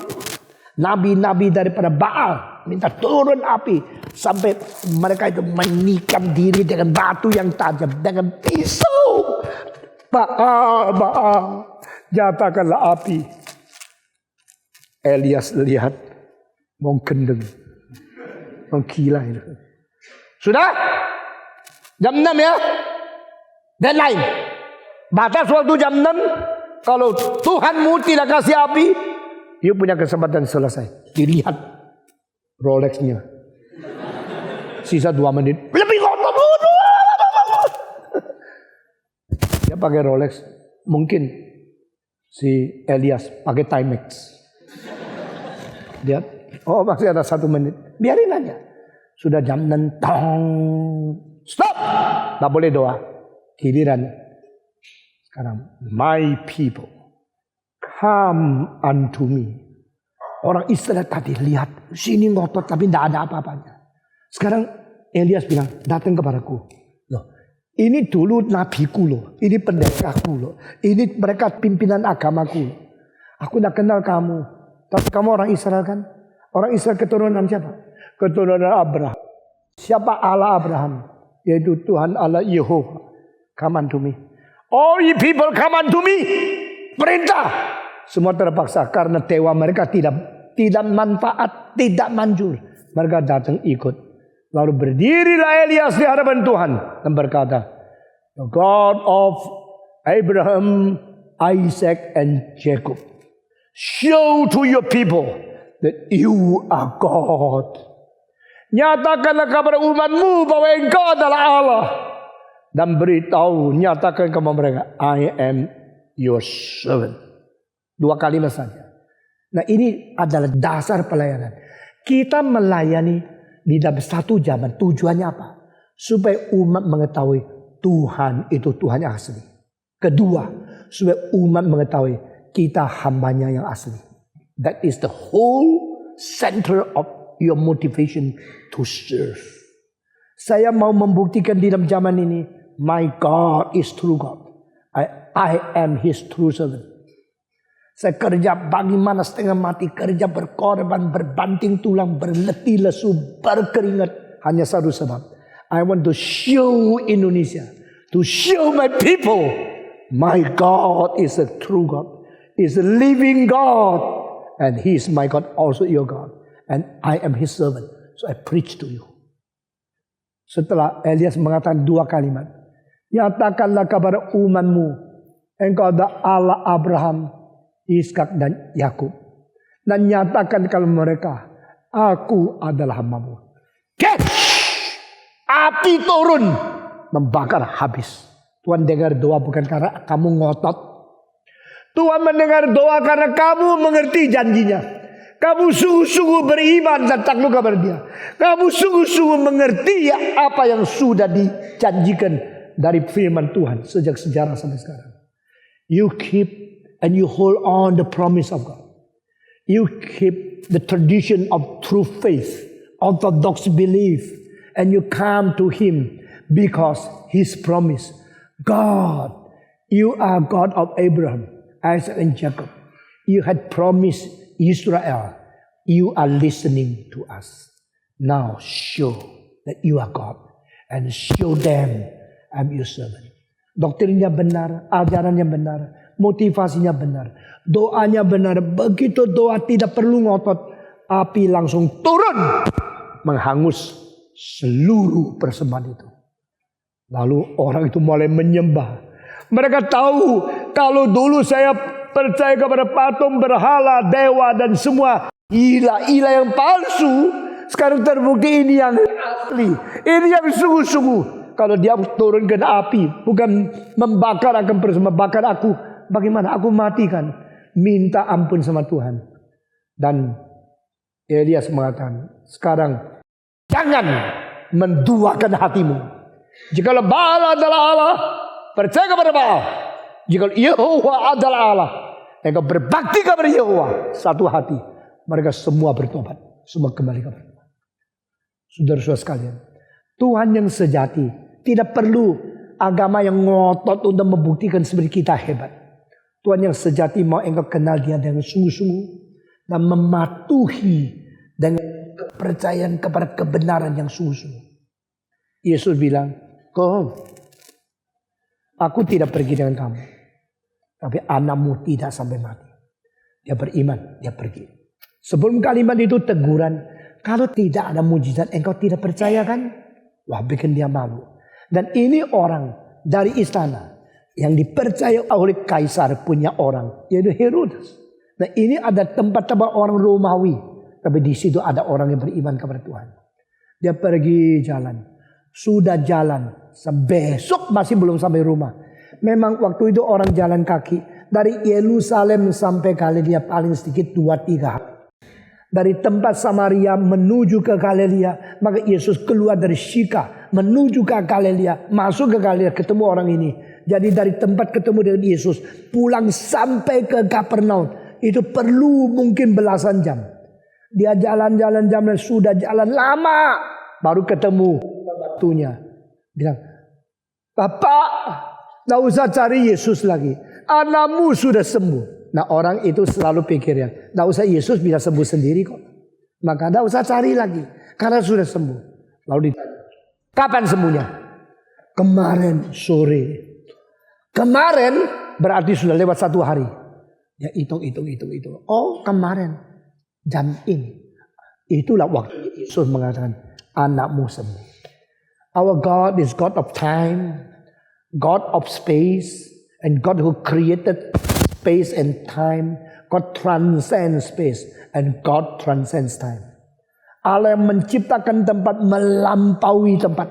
Nabi-nabi daripada Baal minta turun api. Sampai mereka itu menikam diri dengan batu yang tajam. Dengan pisau. Baal, jatuhkanlah api. Elias lihat. Mau gendeng. Menggila itu. Sudah? Jam 6 ya? Deadline. Batas waktu jam 6. Kalau Tuhanmu tidak kasih api, you punya kesempatan selesai. Dilihat Rolexnya. Sisa 2 menit. Lebih ngotot. Dia pakai Rolex. Mungkin si Elias pakai Timex. Dia, oh masih ada 1 menit. Biarin aja. Sudah jam 6. Tong. Stop. Tak boleh doa. Giliran. Sekarang. My people. Come unto me. Orang Israel tadi lihat. Sini ngotot tapi tidak ada apa-apanya. Sekarang Elias bilang. Datang kepadaku. Loh. Ini dulu nabiku loh. Ini pendekaku loh. Ini mereka pimpinan agamaku loh. Aku tidak kenal kamu. Tapi kamu orang Israel kan? Orang Israel keturunan siapa? Keturunan Abraham. Siapa Allah Abraham? Yaitu Tuhan Allah Yehova. Come unto me. All ye people come unto me. Perintah. Semua terpaksa karena dewa mereka tidak manfaat, tidak manjur. Mereka datang ikut. Lalu berdirilah Elias di hadapan Tuhan dan berkata, The God of Abraham, Isaac and Jacob, show to your people that you are God. Nyatakanlah kepada umatmu bahwa engkau adalah Allah. Dan beritahu, nyatakan kepada mereka, I am your servant. 2 kalimat saja. Nah ini adalah dasar pelayanan. Kita melayani di dalam satu zaman. Tujuannya apa? Supaya umat mengetahui Tuhan itu Tuhan yang asli. Kedua, supaya umat mengetahui kita hambanya yang asli. That is the whole center of your motivation to serve. Saya mau membuktikan di dalam zaman ini, my God is true God. I am His true servant. Saya kerja bagaimana setengah mati, kerja berkorban, berbanting tulang, berletih lesu, berkeringat. Hanya satu sebab. I want to show Indonesia, to show my people, my God is a true God, is a living God, and He is my God, also your God, and I am His servant. So I preach to you. Setelah Elias mengatakan 2 kalimat, nyatakanlah kepada umatmu, engkau adalah Allah Abraham, Ishak dan Yakub. Dan nyatakan kalau mereka, aku adalah hambamu. Api turun, membakar habis. Tuhan dengar doa bukan karena kamu ngotot. Tuhan mendengar doa karena kamu mengerti janjinya. Kamu sungguh-sungguh beriman dan takluk kepada Dia. Kamu sungguh-sungguh mengerti apa yang sudah dijanjikan dari firman Tuhan sejak sejarah sampai sekarang. You keep and you hold on the promise of God. You keep the tradition of true faith Orthodox belief, and you come to Him because His promise. God, you are God of Abraham, Isaac, and Jacob. You had promised Israel. You are listening to us. Now show that you are God and show them I'm your servant. Doktrinnya benar, ajarannya benar, motivasinya benar, doanya benar. Begitu doa tidak perlu ngotot, api langsung turun menghangus seluruh persembahan itu. Lalu orang itu mulai menyembah. Mereka tahu kalau dulu saya percaya kepada patung, berhala, dewa dan semua ilah-ilah yang palsu, sekarang terbukti ini yang asli, ini yang sungguh-sungguh. Kalau dia turunkan api, bukan membakar akan membakar aku, bagaimana? Aku matikan. Minta ampun sama Tuhan. Dan Elias mengatakan, sekarang jangan menduakan hatimu. Jikalau Baal adalah Allah, percaya kepada Baal. Jikalau Yehova adalah Allah, engkau berbakti kepada Yehova. Satu hati. Mereka semua bertobat, semua kembali kepada Tuhan. Saudara-saudara sekalian, Tuhan yang sejati tidak perlu agama yang ngotot untuk membuktikan seperti kita hebat. Tuhan yang sejati mau engkau kenal Dia dengan sungguh-sungguh dan mematuhi dengan kepercayaan kepada kebenaran yang sungguh-sungguh. Yesus bilang, "Kom, aku tidak pergi dengan kamu, tapi anakmu tidak sampai mati." Dia beriman, dia pergi. Sebelum kalimat itu teguran, kalau tidak ada mujizat engkau tidak percaya kan? Wah, bikin dia malu. Dan ini orang dari istana yang dipercaya oleh kaisar punya orang, yaitu Herodes. Nah, ini ada tempat-tempat orang Romawi, tapi di situ ada orang yang beriman kepada Tuhan. Dia pergi jalan, sudah jalan, besok masih belum sampai rumah. Memang waktu itu orang jalan kaki dari Yerusalem sampai Galilea paling sedikit 2-3 hari. Dari tempat Samaria menuju ke Galilea, maka Yesus keluar dari Syika menuju ke Galilea, masuk ke Galilea, ketemu orang ini. Jadi dari tempat ketemu dengan Yesus pulang sampai ke Kapernaum itu perlu mungkin belasan jam. Dia jalan-jalan sudah jalan lama baru ketemu batunya. Bilang, "Bapak, tidak usah cari Yesus lagi. Anakmu sudah sembuh." Nah, orang itu selalu pikirnya, tidak usah, Yesus bisa sembuh sendiri kok. Maka tidak usah cari lagi, karena sudah sembuh. Lalu ditanya, "Kapan sembuhnya?" "Kemarin sore." Kemarin berarti sudah lewat 1 hari. Ya, hitung. Oh, kemarin jam ini. Itulah waktu Yesus mengatakan, anakmu sembuh. Our God is God of time, God of space, and God who created space and time. God transcends space and God transcends time. Allah yang menciptakan tempat melampaui tempat.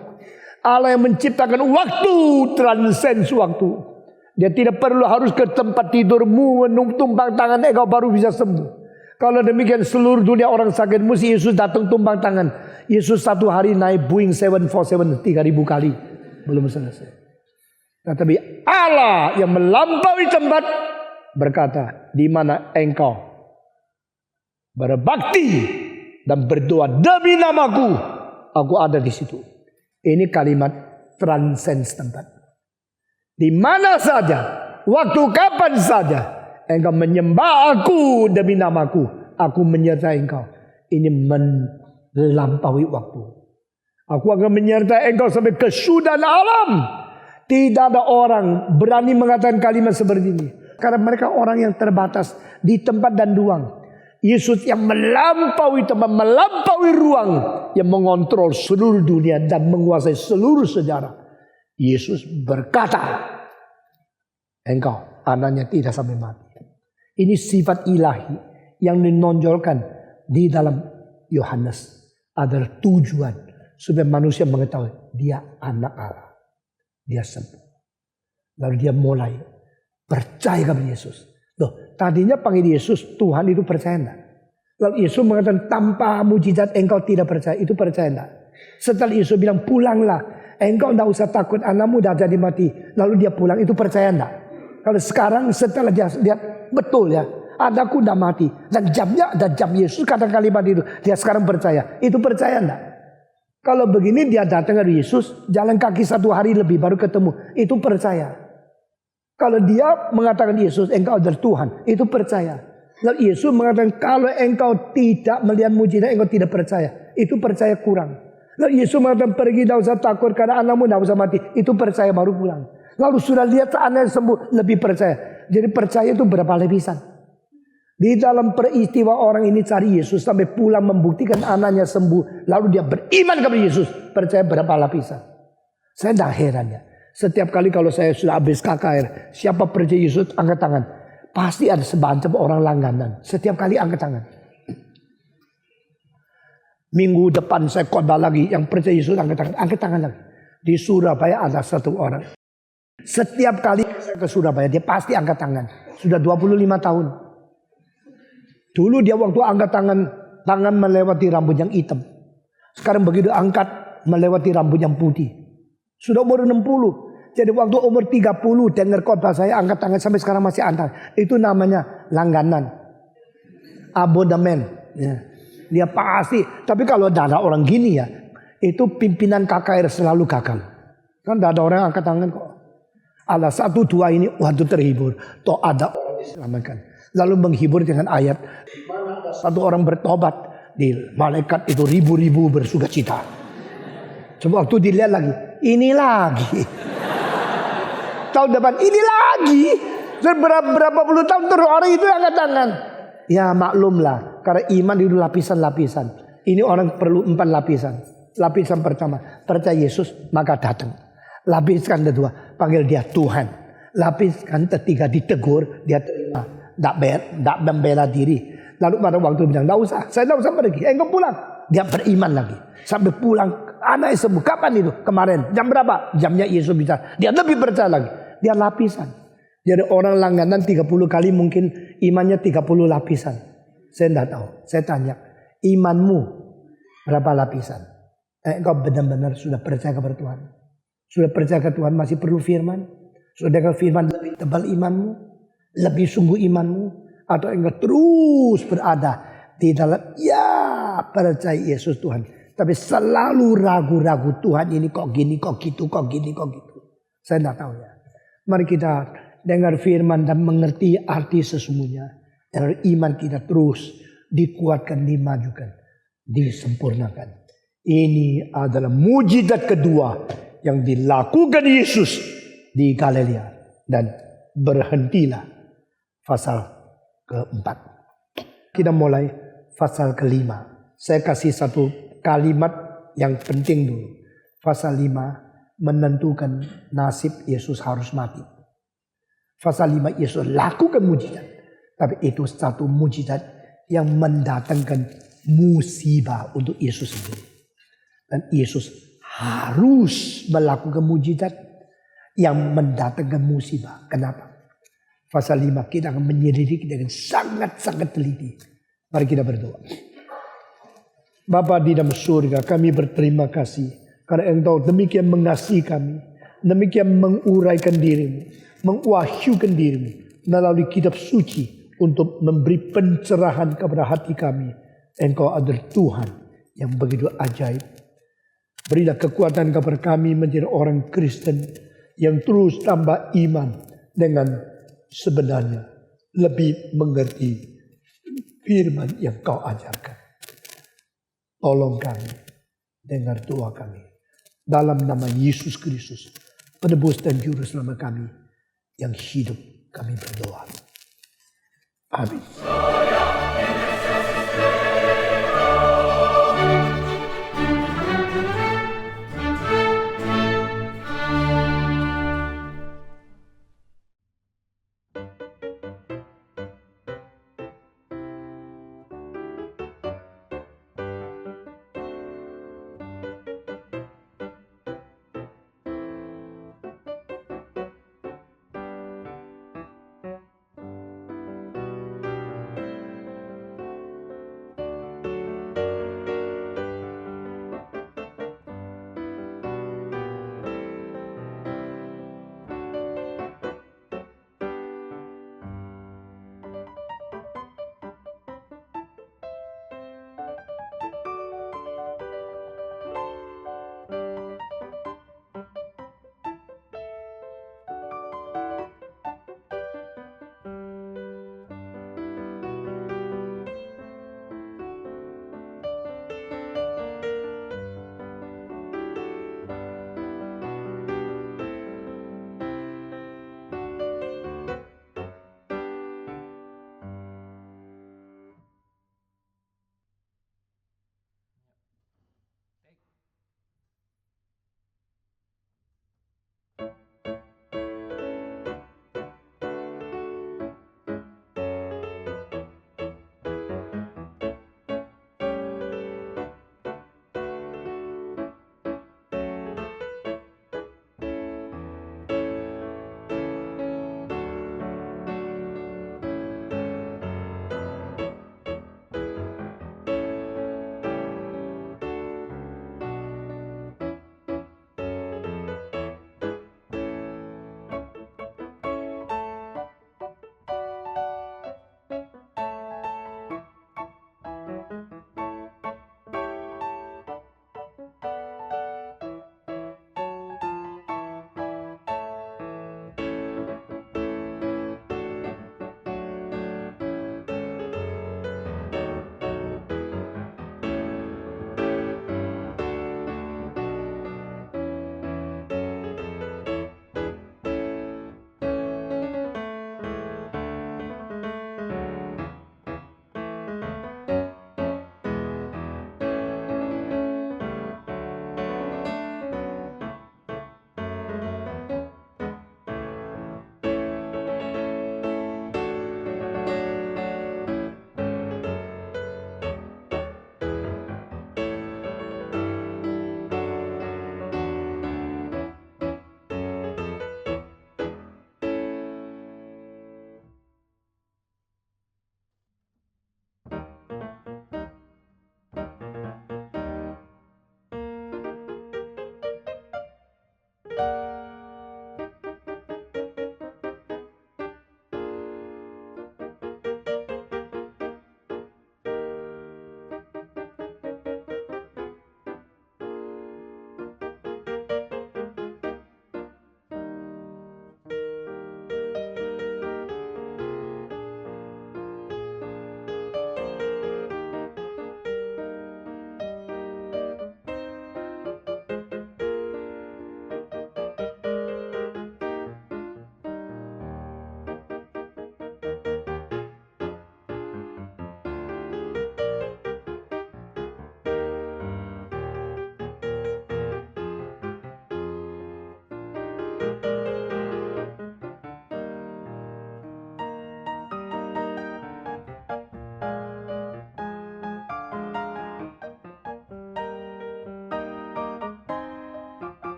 Allah yang menciptakan waktu transcends waktu. Dia tidak perlu harus ke tempat tidurmu tumpang tangan engkau baru bisa sembuh. Kalau demikian seluruh dunia orang sakit mesti Yesus datang tumpang tangan. Yesus 1 hari naik Boeing 747 3.000 kali belum selesai. Tetapi Allah yang melampaui tempat berkata, di mana engkau berbakti dan berdoa demi namaku, aku ada di situ. Ini kalimat transcends tempat. Di mana saja, waktu kapan saja, engkau menyembah aku demi namaku, aku menyertai engkau. Ini melampaui waktu. Aku akan menyertai engkau sampai ke sudahan alam. Tidak ada orang berani mengatakan kalimat seperti ini. Karena mereka orang yang terbatas di tempat dan ruang. Yesus yang melampaui tempat, melampaui ruang, yang mengontrol seluruh dunia dan menguasai seluruh sejarah. Yesus berkata, engkau anaknya tidak sampai mati. Ini sifat ilahi yang menonjolkan di dalam Yohanes. Ada tujuan supaya manusia mengetahui dia anak Allah. Dia sembuh. Lalu dia mulai percaya kepada Yesus. Loh, tadinya panggil Yesus Tuhan itu percaya enggak? Lalu Yesus mengatakan tanpa mujizat engkau tidak percaya. Itu percaya enggak? Setelah Yesus bilang pulanglah. Engkau enggak usah takut, anakmu dah jadi mati. Lalu dia pulang, itu percaya enggak? Kalau sekarang setelah dia lihat betul ya. anakku udah mati. Dan jam Yesus kata kalimat itu. Dia sekarang percaya. Itu percaya enggak? Kalau begini dia datang ke Yesus, jalan kaki 1 hari lebih baru ketemu. Itu percaya. Kalau dia mengatakan Yesus, engkau adalah Tuhan. Itu percaya. Lalu Yesus mengatakan kalau engkau tidak melihat mujizat, engkau tidak percaya. Itu percaya kurang. Lalu Yesus mengatakan pergi, tidak usah takut karena anakmu tidak usah mati. Itu percaya baru pulang. Lalu sudah lihat anaknya sembuh, lebih percaya. Jadi percaya itu berapa lapisan. Di dalam peristiwa orang ini cari Yesus sampai pulang membuktikan anaknya sembuh. Lalu dia beriman kepada Yesus. Percaya berapa lapisan. Saya tidak heran ya. Setiap kali kalau saya sudah habis KKR, siapa percaya Yesus angkat tangan. Pasti ada semacam orang langganan. Setiap kali angkat tangan. Minggu depan saya khotbah lagi, yang percaya Yesus angkat tangan lagi. Di Surabaya ada 1 orang. Setiap kali saya ke Surabaya dia pasti angkat tangan. Sudah 25 tahun. Dulu dia waktu angkat tangan melewati rambut yang hitam. Sekarang begitu angkat melewati rambut yang putih. Sudah umur 60. Jadi waktu umur 30 dengar khotbah saya angkat tangan sampai sekarang masih angkat. Itu namanya langganan. Abonemen. Ya. Dia pasti. Tapi kalau ada orang gini ya, itu pimpinan KKR selalu gagal. Kan tidak ada orang yang angkat tangan kok. Ada 1, 2 ini, waduh terhibur. Toh ada orang diselamatkan. Lalu menghibur dengan ayat. Dimana ada 1 orang bertobat. Di malaikat itu ribu-ribu bersuka cita. Coba waktu dilihat lagi. Ini lagi. Tahun depan ini lagi. Berapa puluh tahun terus orang itu angkat tangan. Ya maklumlah. Karena iman itu lapisan-lapisan. Ini orang perlu 4 lapisan. Lapisan pertama, percaya Yesus maka datang. Lapisan kedua, panggil dia Tuhan. Lapisan ketiga, ditegur, dia terima. Tidak membela diri. Lalu pada waktu bilang, tidak usah, saya tidak usah pergi. Engkau pulang. Dia beriman lagi. Sampai pulang, anaknya sembuh. Kapan itu? Kemarin. Jam berapa? Jamnya Yesus bisa. Dia lebih percaya lagi. Dia lapisan. Jadi orang langganan 30 kali mungkin imannya 30 lapisan. Saya tidak tahu. Saya tanya, imanmu berapa lapisan? Engkau benar-benar sudah percaya kepada Tuhan? Sudah percaya ke Tuhan masih perlu firman? Sudah ke firman lebih tebal imanmu? Lebih sungguh imanmu? Atau engkau terus berada di dalam ya percaya Yesus Tuhan. Tapi selalu ragu-ragu Tuhan ini kok gini, kok gitu, kok gini, kok gitu. Saya tidak tahu ya. Mari kita dengar firman dan mengerti arti sesungguhnya. Dan iman kita terus dikuatkan, dimajukan, disempurnakan. Ini adalah mujizat kedua yang dilakukan Yesus di Galilea. Dan berhentilah pasal keempat. Kita mulai pasal kelima. Saya kasih 1 kalimat yang penting dulu. Pasal 5 menentukan nasib Yesus harus mati. Pasal 5 Yesus lakukan mujizat. Tapi itu satu mujizat yang mendatangkan musibah untuk Yesus sendiri. Dan Yesus harus melakukan mujizat yang mendatangkan musibah. Kenapa? Pasal 5 kita akan menyelidiki dengan sangat-sangat teliti. Mari kita berdoa. Bapa di dalam surga, kami berterima kasih. Karena Engkau demikian mengasihi kami. Demikian menguraikan dirimu. Mengwahyukan dirimu. Melalui kitab suci. Untuk memberi pencerahan kepada hati kami. Engkau adalah Tuhan yang begitu ajaib. Berilah kekuatan kepada kami menjadi orang Kristen yang terus tambah iman dengan sebenarnya lebih mengerti firman yang kau ajarkan. Tolong kami, dengar doa kami. Dalam nama Yesus Kristus, penebus dan juru selamat kami yang hidup, kami berdoa. Amin.